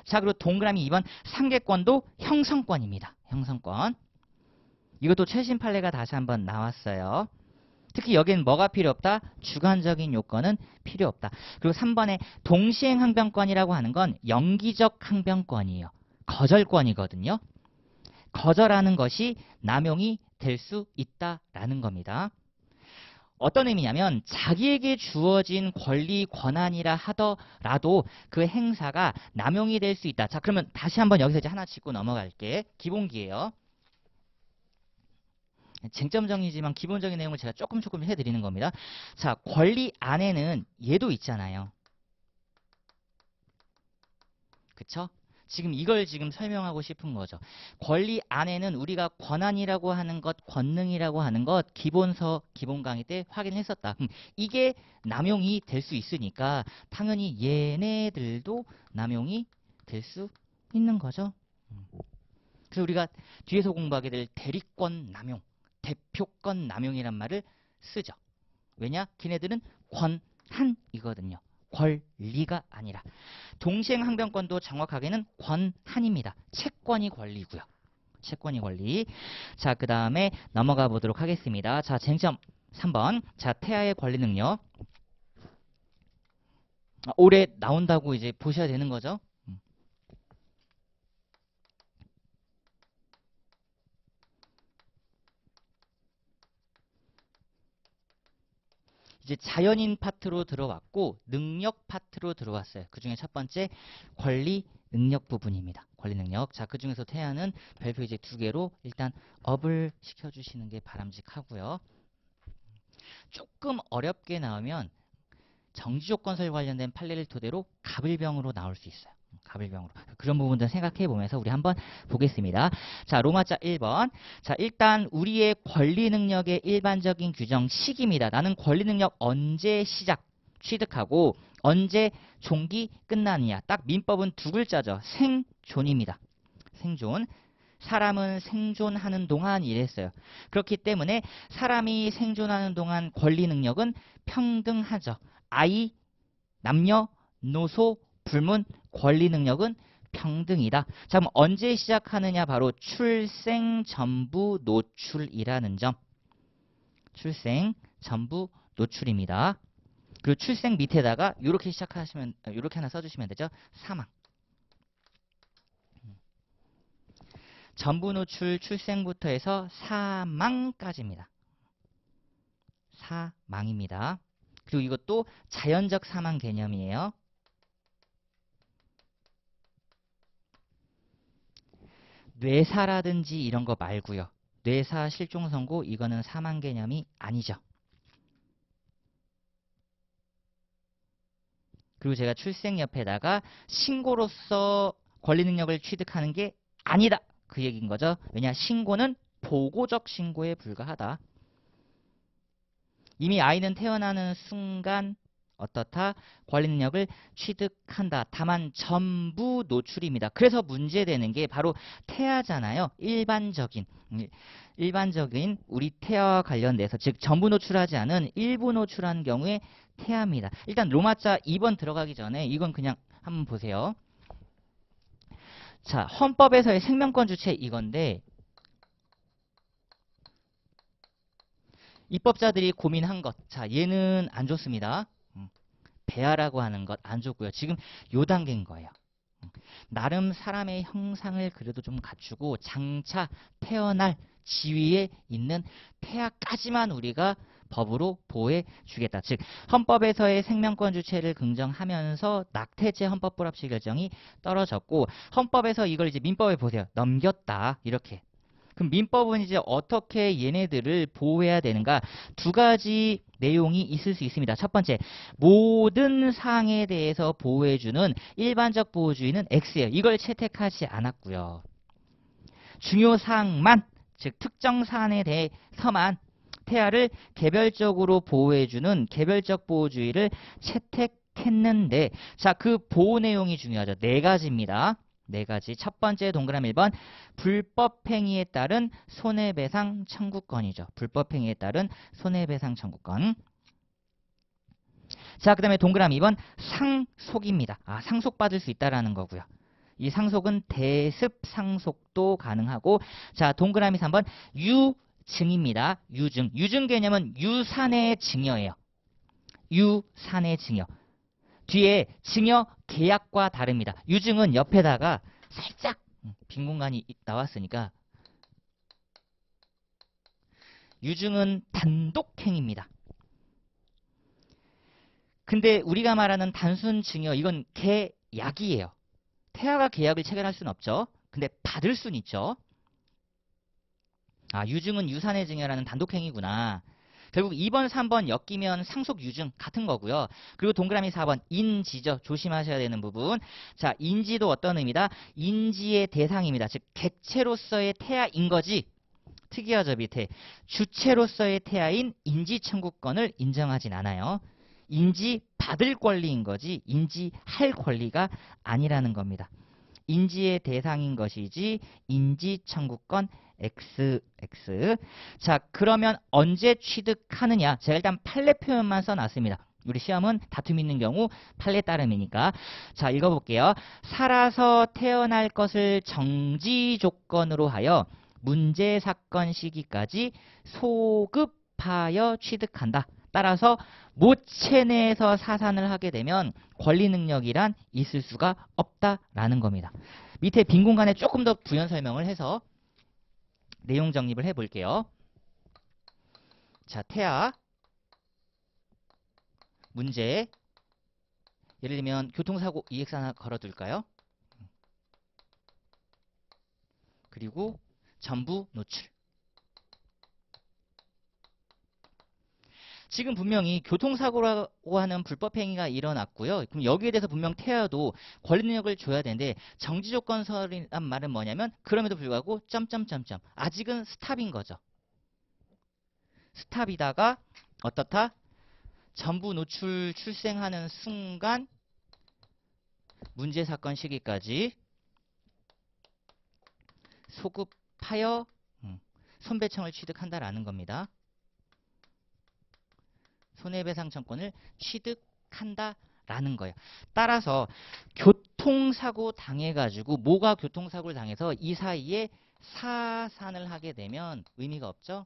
Speaker 1: 자, 그리고 동그라미 2번. 상계권도 형성권입니다. 형성권. 이것도 최신 판례가 다시 한번 나왔어요. 특히 여기는 뭐가 필요 없다? 주관적인 요건은 필요 없다. 그리고 3번에 동시행 항변권이라고 하는 건 영기적 항변권이에요. 거절권이거든요. 거절하는 것이 남용이 될 수 있다라는 겁니다. 어떤 의미냐면 자기에게 주어진 권리, 권한이라 하더라도 그 행사가 남용이 될 수 있다. 자, 그러면 다시 한번 여기서 이제 하나 짚고 넘어갈게. 기본기예요. 쟁점 정리지만 기본적인 내용을 제가 조금 해드리는 겁니다. 자, 권리 안에는 얘도 있잖아요. 그쵸? 지금 이걸 지금 설명하고 싶은 거죠. 권리 안에는 우리가 권한이라고 하는 것, 권능이라고 하는 것 기본서, 기본 강의 때 확인했었다. 이게 남용이 될 수 있으니까 당연히 얘네들도 남용이 될 수 있는 거죠. 그래서 우리가 뒤에서 공부하게 될 대리권 남용, 대표권 남용이란 말을 쓰죠. 왜냐? 걔네들은 권한이거든요. 권리가 아니라. 동시행 항변권도 정확하게는 권한입니다. 채권이 권리고요. 채권이 권리. 자, 그 다음에 넘어가 보도록 하겠습니다. 자, 쟁점 3번. 자, 태아의 권리 능력. 올해 나온다고 이제 보셔야 되는 거죠. 이제 자연인 파트로 들어왔고 능력 파트로 들어왔어요. 그 중에 첫 번째 권리 능력 부분입니다. 권리 능력. 자, 그 중에서 태아는 별표 이제 2개로 일단 업을 시켜주시는 게 바람직하고요. 조금 어렵게 나오면 정지조건설 관련된 판례를 토대로 갑을병으로 나올 수 있어요. 갑을병으로. 그런 부분들 생각해 보면서 우리 한번 보겠습니다. 자, 로마자 1번. 자, 일단 우리의 권리 능력의 일반적인 규정 시기입니다. 나는 권리 능력 언제 시작, 취득하고 언제 종기 끝나느냐. 딱 민법은 2글자죠. 생존입니다. 생존. 사람은 생존하는 동안 이랬어요. 그렇기 때문에 사람이 생존하는 동안 권리 능력은 평등하죠. 아이, 남녀, 노소, 불문, 권리 능력은 평등이다. 자, 그럼 언제 시작하느냐? 바로 출생 전부 노출이라는 점. 출생 전부 노출입니다. 그리고 출생 밑에다가 이렇게 시작하시면, 이렇게 하나 써주시면 되죠. 사망. 전부 노출 출생부터 해서 사망까지입니다. 사망입니다. 그리고 이것도 자연적 사망 개념이에요. 뇌사라든지 이런 거 말고요. 뇌사 실종 선고 이거는 사망 개념이 아니죠. 그리고 제가 출생 옆에다가 신고로서 권리 능력을 취득하는 게 아니다. 그 얘기인 거죠. 왜냐? 신고는 보고적 신고에 불과하다. 이미 아이는 태어나는 순간 어떻다? 권리 능력을 취득한다. 다만 전부 노출입니다. 그래서 문제되는 게 바로 태아잖아요. 일반적인 우리 태아와 관련돼서 즉 전부 노출하지 않은 일부 노출한 경우에 태아입니다. 일단 로마자 2번 들어가기 전에 이건 그냥 한번 보세요. 자, 헌법에서의 생명권 주체 이건데 입법자들이 고민한 것. 자, 얘는 안 좋습니다. 배아라고 하는 것 안 좋고요. 지금 요 단계인 거예요. 나름 사람의 형상을 그래도 좀 갖추고 장차 태어날 지위에 있는 태아까지만 우리가 법으로 보호해 주겠다. 즉 헌법에서의 생명권 주체를 긍정하면서 낙태죄 헌법 불합치 결정이 떨어졌고 헌법에서 이걸 이제 민법에 보세요. 넘겼다. 이렇게. 그럼 민법은 이제 어떻게 얘네들을 보호해야 되는가? 2가지 내용이 있을 수 있습니다. 첫 번째, 모든 사항에 대해서 보호해주는 일반적 보호주의는 X예요. 이걸 채택하지 않았고요. 중요 사항만, 즉 특정 사안에 대해서만 태아를 개별적으로 보호해주는 개별적 보호주의를 채택했는데, 자, 그 보호 내용이 중요하죠. 4가지입니다. 4가지. 첫 번째 동그라미 1번 불법행위에 따른 손해배상 청구권이죠. 불법행위에 따른 손해배상 청구권. 자, 그 다음에 동그라미 2번 상속입니다. 상속받을 수 있다라는 거고요. 이 상속은 대습 상속도 가능하고 자, 동그라미 3번 증입니다. 유증. 유증 개념은 유산의 증여예요. 유산의 증여. 뒤에 증여 계약과 다릅니다. 유증은 옆에다가 살짝 빈 공간이 나왔으니까 유증은 단독행위입니다. 근데 우리가 말하는 단순 증여 이건 계약이에요. 태아가 계약을 체결할 수는 없죠. 근데 받을 수는 있죠. 아, 유증은 유산의 증여라는 단독행위구나. 결국 2번, 3번 엮이면 상속 유증 같은 거고요. 그리고 동그라미 4번 인지죠. 조심하셔야 되는 부분. 자, 인지도 어떤 의미다? 인지의 대상입니다. 즉 객체로서의 태아인 거지. 특이하죠, 밑에. 주체로서의 태아인 인지 청구권을 인정하진 않아요. 인지받을 권리인 거지 인지할 권리가 아니라는 겁니다. 인지의 대상인 것이지 인지 청구권 XX. 자, 그러면 언제 취득하느냐? 제가 일단 판례 표현만 써놨습니다. 우리 시험은 다툼 있는 경우 판례 따름이니까. 자, 읽어볼게요. 살아서 태어날 것을 정지 조건으로 하여 문제 사건 시기까지 소급하여 취득한다. 따라서 모체 내에서 사산을 하게 되면 권리 능력이란 있을 수가 없다라는 겁니다. 밑에 빈 공간에 조금 더 부연 설명을 해서 내용 정립을 해볼게요. 자, 태아 문제 예를 들면 교통사고 EX 하나 걸어둘까요? 그리고 전부 노출. 지금 분명히 교통사고라고 하는 불법행위가 일어났고요. 그럼 여기에 대해서 분명 태아도 권리능력을 줘야 되는데 정지조건설이란 말은 뭐냐면 그럼에도 불구하고 점점점점 아직은 스탑인 거죠. 스탑이다가 어떻다? 전부 노출 출생하는 순간 문제 사건 시기까지 소급하여 손배청을 취득한다라는 겁니다. 손해배상 청구권을 취득한다라는 거예요. 따라서 교통사고 당해가지고 뭐가 교통사고를 당해서 이 사이에 사산을 하게 되면 의미가 없죠.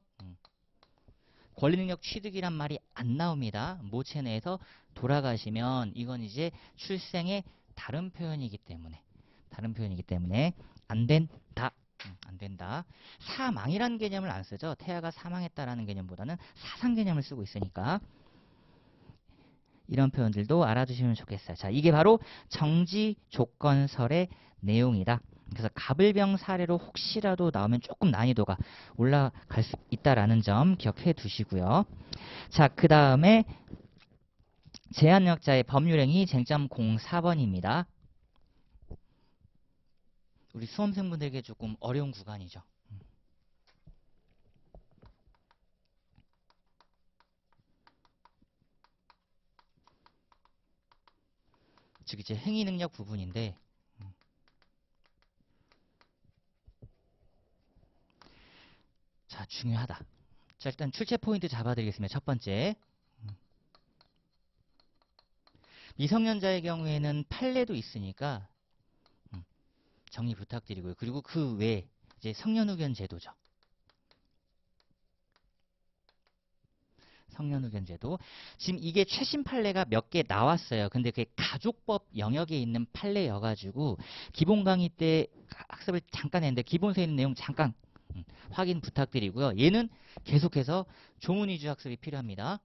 Speaker 1: 권리능력 취득이란 말이 안 나옵니다. 모체 내에서 돌아가시면 이건 이제 출생의 다른 표현이기 때문에 안 된다. 안 된다. 사망이라는 개념을 안 쓰죠. 태아가 사망했다라는 개념보다는 사상 개념을 쓰고 있으니까 이런 표현들도 알아두시면 좋겠어요. 자, 이게 바로 정지 조건설의 내용이다. 그래서 갑을병 사례로 혹시라도 나오면 조금 난이도가 올라갈 수 있다라는 점 기억해 두시고요. 자, 그 다음에 제한력자의 법률행위 쟁점 04번입니다. 우리 수험생분들에게 조금 어려운 구간이죠. 즉 이제 행위능력 부분인데 자, 중요하다. 자, 일단 출제 포인트 잡아드리겠습니다. 첫 번째, 미성년자의 경우에는 판례도 있으니까 정리 부탁드리고요. 그리고 그 외에 이제 성년후견 제도죠. 성년후견 제도. 지금 이게 최신 판례가 몇 개 나왔어요. 근데 그게 가족법 영역에 있는 판례여가지고 기본 강의 때 학습을 잠깐 했는데 기본서에 있는 내용 잠깐 확인 부탁드리고요. 얘는 계속해서 조문 위주 학습이 필요합니다.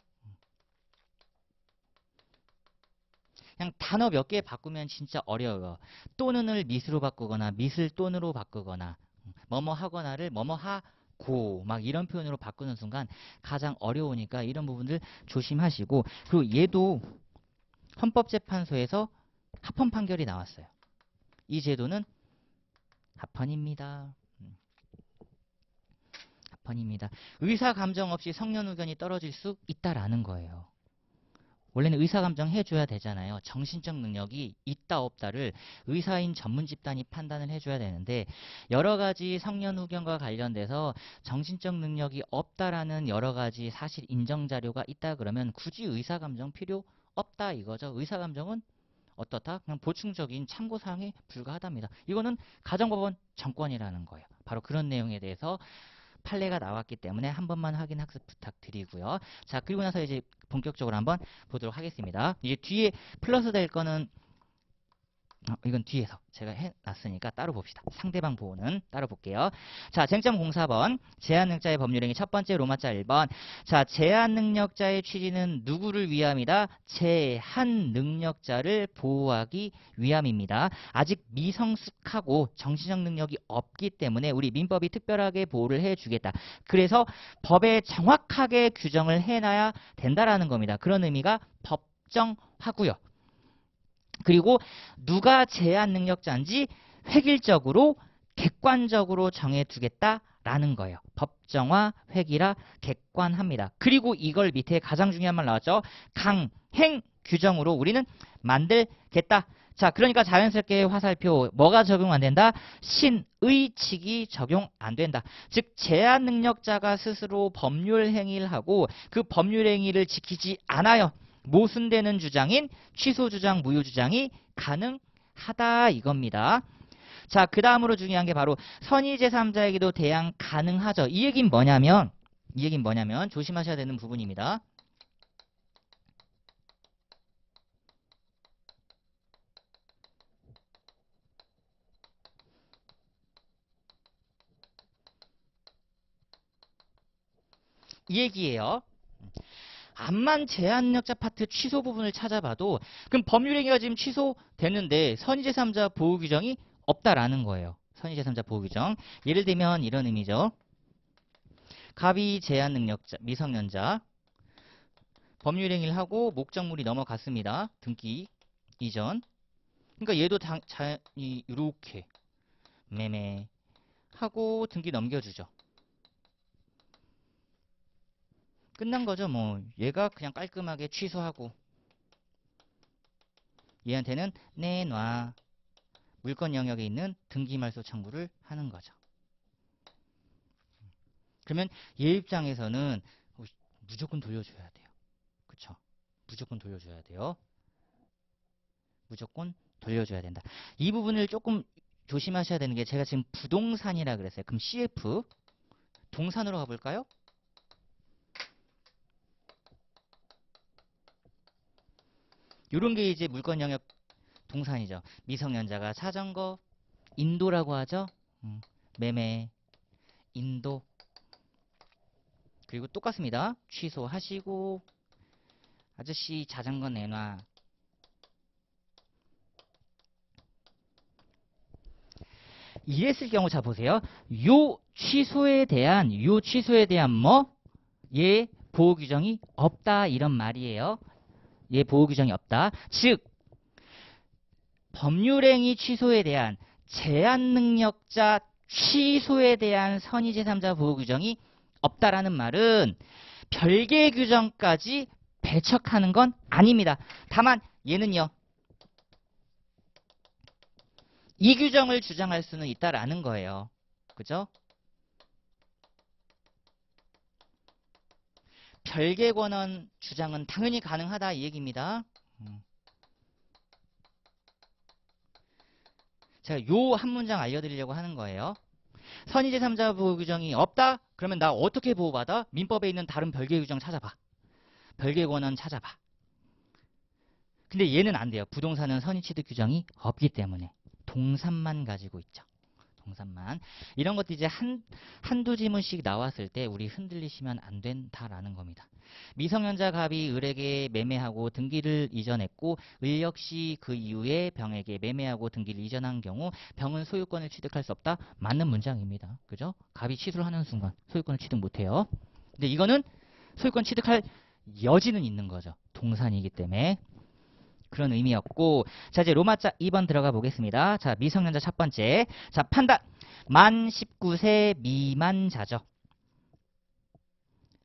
Speaker 1: 그냥 단어 몇 개 바꾸면 진짜 어려워요. 또는을 미스로 바꾸거나 미스를 또는으로 바꾸거나 뭐뭐 하거나를 뭐뭐 하고 막 이런 표현으로 바꾸는 순간 가장 어려우니까 이런 부분들 조심하시고, 그리고 얘도 헌법재판소에서 합헌 판결이 나왔어요. 이 제도는 합헌입니다. 합헌입니다. 의사 감정 없이 성년 의견이 떨어질 수 있다라는 거예요. 원래는 의사감정 해줘야 되잖아요. 정신적 능력이 있다 없다를 의사인 전문 집단이 판단을 해줘야 되는데 여러 가지 성년 후견과 관련돼서 정신적 능력이 없다라는 여러 가지 사실 인정 자료가 있다 그러면 굳이 의사감정 필요 없다 이거죠. 의사감정은 어떻다? 그냥 보충적인 참고사항에 불과하답니다. 이거는 가정법원 정권이라는 거예요. 바로 그런 내용에 대해서 판례가 나왔기 때문에 한 번만 확인 학습 부탁드리고요. 자, 그리고 나서 이제 본격적으로 한번 보도록 하겠습니다. 이제 뒤에 플러스 될 거는 이건 뒤에서 제가 해놨으니까 따로 봅시다. 상대방 보호는 따로 볼게요. 자, 쟁점 04번. 제한능력자의 법률행위 첫 번째 로마자 1번. 자, 제한능력자의 취지는 누구를 위함이다? 제한능력자를 보호하기 위함입니다. 아직 미성숙하고 정신적 능력이 없기 때문에 우리 민법이 특별하게 보호를 해주겠다. 그래서 법에 정확하게 규정을 해놔야 된다라는 겁니다. 그런 의미가 법정하고요. 그리고 누가 제한 능력자인지 획일적으로 객관적으로 정해두겠다라는 거예요. 법정화, 획일화, 객관합니다. 그리고 이걸 밑에 가장 중요한 말 나왔죠. 강행 규정으로 우리는 만들겠다. 자, 그러니까 자연스럽게 화살표 뭐가 적용 안 된다? 신의칙이 적용 안 된다. 즉 제한 능력자가 스스로 법률 행위를 하고 그 법률 행위를 지키지 않아요. 모순되는 주장인 취소 주장, 무효 주장이 가능하다 이겁니다. 자, 그 다음으로 중요한 게 바로 선의 제3자에게도 대항 가능하죠. 이 얘기는 뭐냐면 조심하셔야 되는 부분입니다. 이 얘기예요. 암만 제한력자 파트 취소 부분을 찾아봐도 그럼 법률행위가 지금 취소되는데 선의제3자 보호규정이 없다라는 거예요. 선의제3자 보호규정. 예를 들면 이런 의미죠. 갑이 제한능력자, 미성년자 법률행위를 하고 목적물이 넘어갔습니다. 등기 이전. 그러니까 얘도 이렇게 매매하고 등기 넘겨주죠. 끝난 거죠. 뭐 얘가 그냥 깔끔하게 취소하고 얘한테는 내놔 물권 영역에 있는 등기말소 청구를 하는 거죠. 그러면 얘 입장에서는 무조건 돌려줘야 돼요. 그쵸? 무조건 돌려줘야 돼요. 무조건 돌려줘야 된다. 이 부분을 조금 조심하셔야 되는 게 제가 지금 부동산이라 그랬어요. 그럼 CF 동산으로 가볼까요? 요런 게 이제 물권 영역 동산이죠. 미성년자가 자전거 인도라고 하죠. 매매 인도. 그리고 똑같습니다. 취소하시고 아저씨 자전거 내놔. 이랬을 경우 자 보세요. 요 취소에 대한 뭐? 얘 보호 규정이 없다 이런 말이에요. 얘 보호 규정이 없다. 즉 법률행위 취소에 대한 제한 능력자 취소에 대한 선의 제3자 보호 규정이 없다라는 말은 별개 규정까지 배척하는 건 아닙니다. 다만 얘는요. 이 규정을 주장할 수는 있다라는 거예요. 그죠? 별개 권한 주장은 당연히 가능하다 이 얘기입니다. 제가 요 한 문장 알려드리려고 하는 거예요. 선의 제3자 보호 규정이 없다? 그러면 나 어떻게 보호받아? 민법에 있는 다른 별개 규정 찾아봐. 별개 권한 찾아봐. 근데 얘는 안 돼요. 부동산은 선의 취득 규정이 없기 때문에. 동산만 가지고 있죠. 동산만. 이런 것도 이제 한두 지문씩 나왔을 때 우리 흔들리시면 안 된다라는 겁니다. 미성년자 갑이 을에게 매매하고 등기를 이전했고 을 역시 그 이후에 병에게 매매하고 등기를 이전한 경우 병은 소유권을 취득할 수 없다. 맞는 문장입니다. 그죠? 갑이 취소를 하는 순간 소유권을 취득 못해요. 근데 이거는 소유권 취득할 여지는 있는 거죠. 동산이기 때문에. 그런 의미였고, 자 이제 로마자 2번 들어가 보겠습니다. 자 미성년자 첫 번째. 자 판단. 만 19세 미만자죠.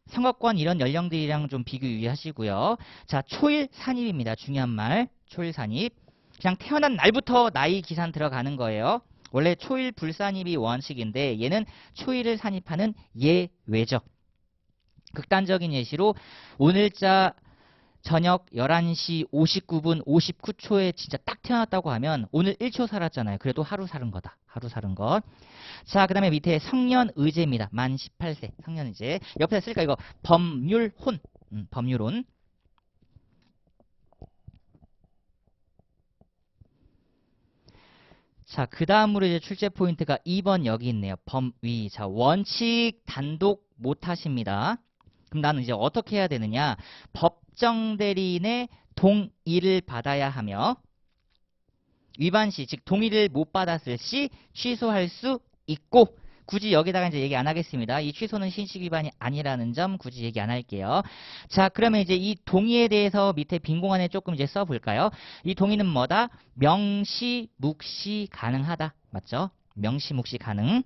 Speaker 1: 선거권 이런 연령들이랑 좀 비교 유의하시고요. 자 초일 산입입니다. 중요한 말. 초일 산입. 그냥 태어난 날부터 나이 기산 들어가는 거예요. 원래 초일 불산입이 원칙인데 얘는 초일을 산입하는 예외죠. 극단적인 예시로 오늘자 저녁 11시 59분 59초에 진짜 딱 태어났다고 하면 오늘 1초 살았잖아요. 그래도 하루 살은 거다. 하루 살은 것. 자, 그 다음에 밑에 성년의제입니다. 만 18세 성년의제. 옆에 쓸까 이거 법률혼. 법률혼. 자, 그 다음으로 이제 출제 포인트가 2번 여기 있네요. 범위. 자, 원칙 단독 못하십니다. 그럼 나는 이제 어떻게 해야 되느냐? 법정 대리인의 동의를 받아야 하며 위반 시, 즉 동의를 못 받았을 시 취소할 수 있고 굳이 여기다가 이제 얘기 안 하겠습니다. 이 취소는 신식 위반이 아니라는 점 굳이 얘기 안 할게요. 자, 그러면 이제 이 동의에 대해서 밑에 빈 공간에 조금 이제 써볼까요? 이 동의는 뭐다? 명시, 묵시 가능하다. 맞죠? 명시, 묵시 가능.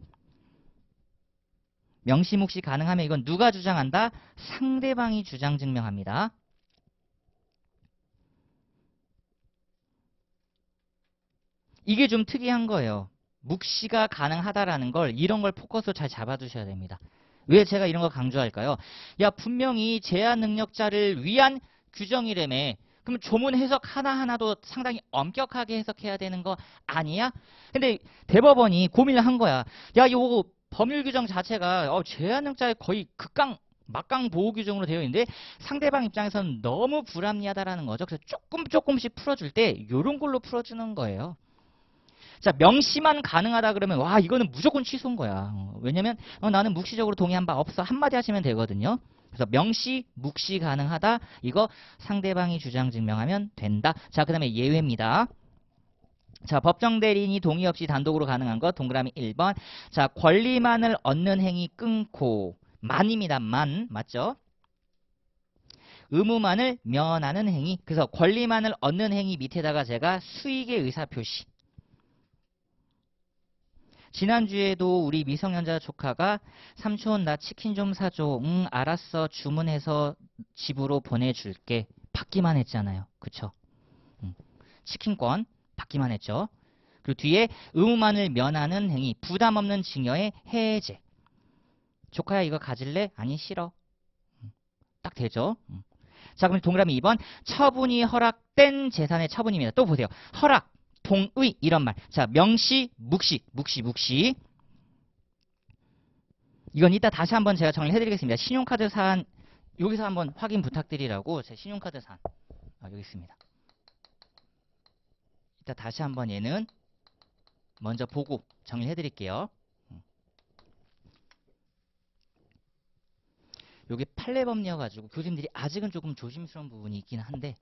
Speaker 1: 명시, 묵시 가능하면 이건 누가 주장한다? 상대방이 주장 증명합니다. 이게 좀 특이한 거예요. 묵시가 가능하다라는 걸 이런 걸 포커스로 잘 잡아두셔야 됩니다. 왜 제가 이런 거 강조할까요? 야, 분명히 제한 능력자를 위한 규정이라며. 그럼 조문 해석 하나하나도 상당히 엄격하게 해석해야 되는 거 아니야? 근데 대법원이 고민을 한 거야. 야, 이거 법률 규정 자체가 제한 능력자의 거의 극강 막강 보호 규정으로 되어 있는데 상대방 입장에서는 너무 불합리하다라는 거죠. 그래서 조금씩 풀어줄 때 이런 걸로 풀어주는 거예요. 자, 명시만 가능하다 그러면 와, 이거는 무조건 취소인 거야. 왜냐면 나는 묵시적으로 동의한 바 없어. 한마디 하시면 되거든요. 그래서 명시, 묵시 가능하다. 이거 상대방이 주장 증명하면 된다. 자, 그 다음에 예외입니다. 자, 법정 대리인이 동의 없이 단독으로 가능한 것 동그라미 1번. 자, 권리만을 얻는 행위 끊고 만입니다. 만. 맞죠? 의무만을 면하는 행위. 그래서 권리만을 얻는 행위 밑에다가 제가 수익의 의사표시. 지난주에도 우리 미성년자 조카가 삼촌 나 치킨 좀 사줘. 응 알았어 주문해서 집으로 보내줄게. 받기만 했잖아요. 그쵸? 치킨권 받기만 했죠. 그리고 뒤에 의무만을 면하는 행위 부담 없는 증여의 해제. 조카야 이거 가질래? 아니 싫어. 딱 되죠. 자 그럼 동그라미 2번 처분이 허락된 재산의 처분입니다. 또 보세요. 허락 동의 이런 말. 자 명시 묵시. 이건 이따 다시 한번 제가 정리해 드리겠습니다. 신용카드 사안 여기서 한번 확인 부탁드리라고 제 신용카드 사안 여기 있습니다. 이따 다시 한번 얘는 먼저 보고 정리해 드릴게요. 여기 판례법리여가지고 교수님들이 아직은 조금 조심스러운 부분이 있긴 한데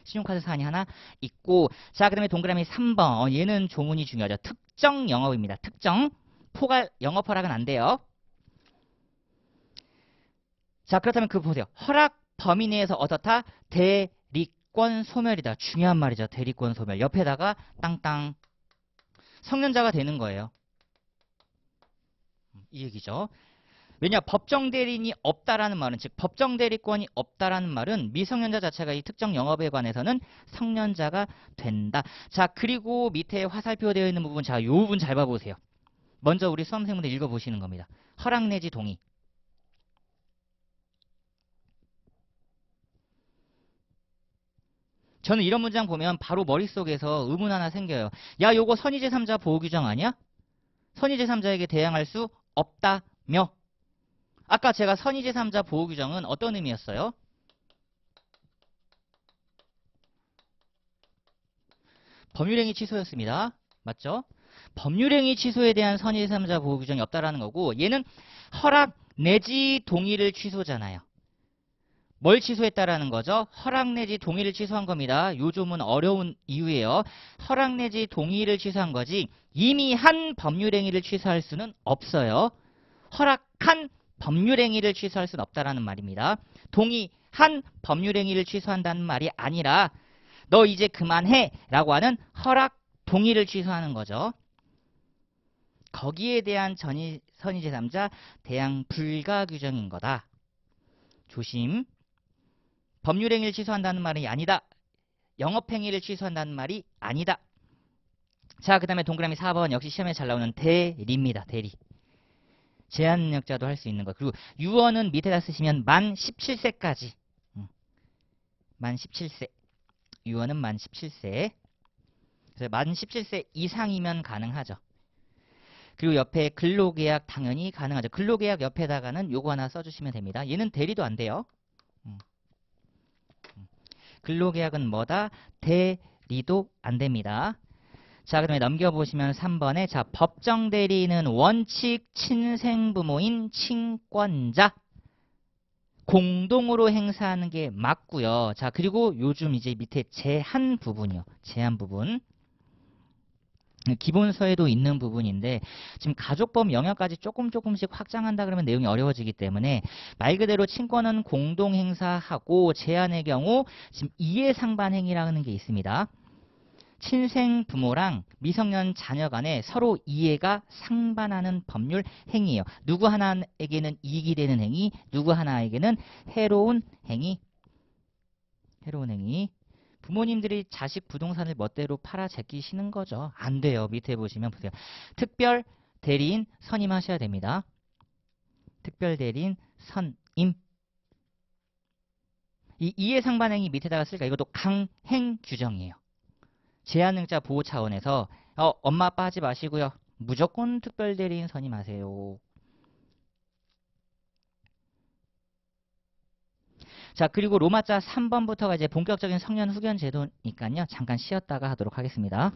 Speaker 1: 신용카드 사안이 하나 있고 자 그 다음에 동그라미 3번 얘는 조문이 중요하죠. 특정 영업입니다. 특정 포괄 영업 허락은 안 돼요. 자 그렇다면 그거 보세요. 허락 범위 내에서 어떻다? 대리권 소멸이다. 중요한 말이죠. 대리권 소멸. 옆에다가 땅땅 성년자가 되는 거예요. 이 얘기죠. 왜냐 법정 대리인이 없다라는 말은 즉 법정 대리권이 없다라는 말은 미성년자 자체가 이 특정 영업에 관해서는 성년자가 된다. 자 그리고 밑에 화살표 되어 있는 부분 자 요 부분 잘 봐보세요. 먼저 우리 수험생분들 읽어보시는 겁니다. 허락 내지 동의. 저는 이런 문장 보면 바로 머릿속에서 의문 하나 생겨요. 야 요거 선의제3자 보호규정 아니야? 선의제3자에게 대항할 수 없다며. 아까 제가 선의제3자 보호규정은 어떤 의미였어요? 법률행위 취소였습니다. 맞죠? 법률행위 취소에 대한 선의제3자 보호규정이 없다라는 거고 얘는 허락 내지 동의를 취소잖아요. 뭘 취소했다라는 거죠? 허락 내지 동의를 취소한 겁니다. 요 점은 어려운 이유예요. 허락 내지 동의를 취소한 거지 이미 한 법률행위를 취소할 수는 없어요. 허락한 법률행위를 취소할 수는 없다라는 말입니다. 동의한 법률행위를 취소한다는 말이 아니라 너 이제 그만해 라고 하는 허락 동의를 취소하는 거죠. 거기에 대한 선의제3자 대항 불가 규정인 거다. 조심. 법률행위를 취소한다는 말이 아니다. 영업행위를 취소한다는 말이 아니다. 자 그 다음에 동그라미 4번 역시 시험에 잘 나오는 대리입니다. 대리. 제한능력자도 할 수 있는 것. 그리고 유언은 밑에다 쓰시면 만 17세까지. 만 17세. 유언은 만 17세. 그래서 만 17세 이상이면 가능하죠. 그리고 옆에 근로계약 당연히 가능하죠. 근로계약 옆에다가는 요거 하나 써주시면 됩니다. 얘는 대리도 안 돼요. 근로계약은 뭐다? 대리도 안 됩니다. 자, 그다음에 넘겨보시면 3번에 자, 법정 대리는 원칙 친생부모인 친권자 공동으로 행사하는 게 맞고요. 자, 그리고 요즘 이제 밑에 제한 부분이요. 제한 부분. 기본서에도 있는 부분인데 지금 가족법 영역까지 조금씩 확장한다 그러면 내용이 어려워지기 때문에 말 그대로 친권은 공동 행사하고 제한의 경우 지금 이해상반행위라는 게 있습니다. 친생 부모랑 미성년 자녀 간에 서로 이해가 상반하는 법률 행위예요. 누구 하나에게는 이익이 되는 행위, 누구 하나에게는 해로운 행위. 해로운 행위. 부모님들이 자식 부동산을 멋대로 팔아 제끼시는 거죠. 안 돼요. 밑에 보시면 보세요. 특별 대리인 선임하셔야 됩니다. 특별 대리인 선임. 이 이해상반행위 밑에다가 쓸까? 이것도 강행 규정이에요. 제한능자 보호 차원에서 엄마 아빠 하지 마시고요. 무조건 특별 대리인 선임하세요. 자, 그리고 로마자 3번부터가 이제 본격적인 성년 후견 제도니까요. 잠깐 쉬었다가 하도록 하겠습니다.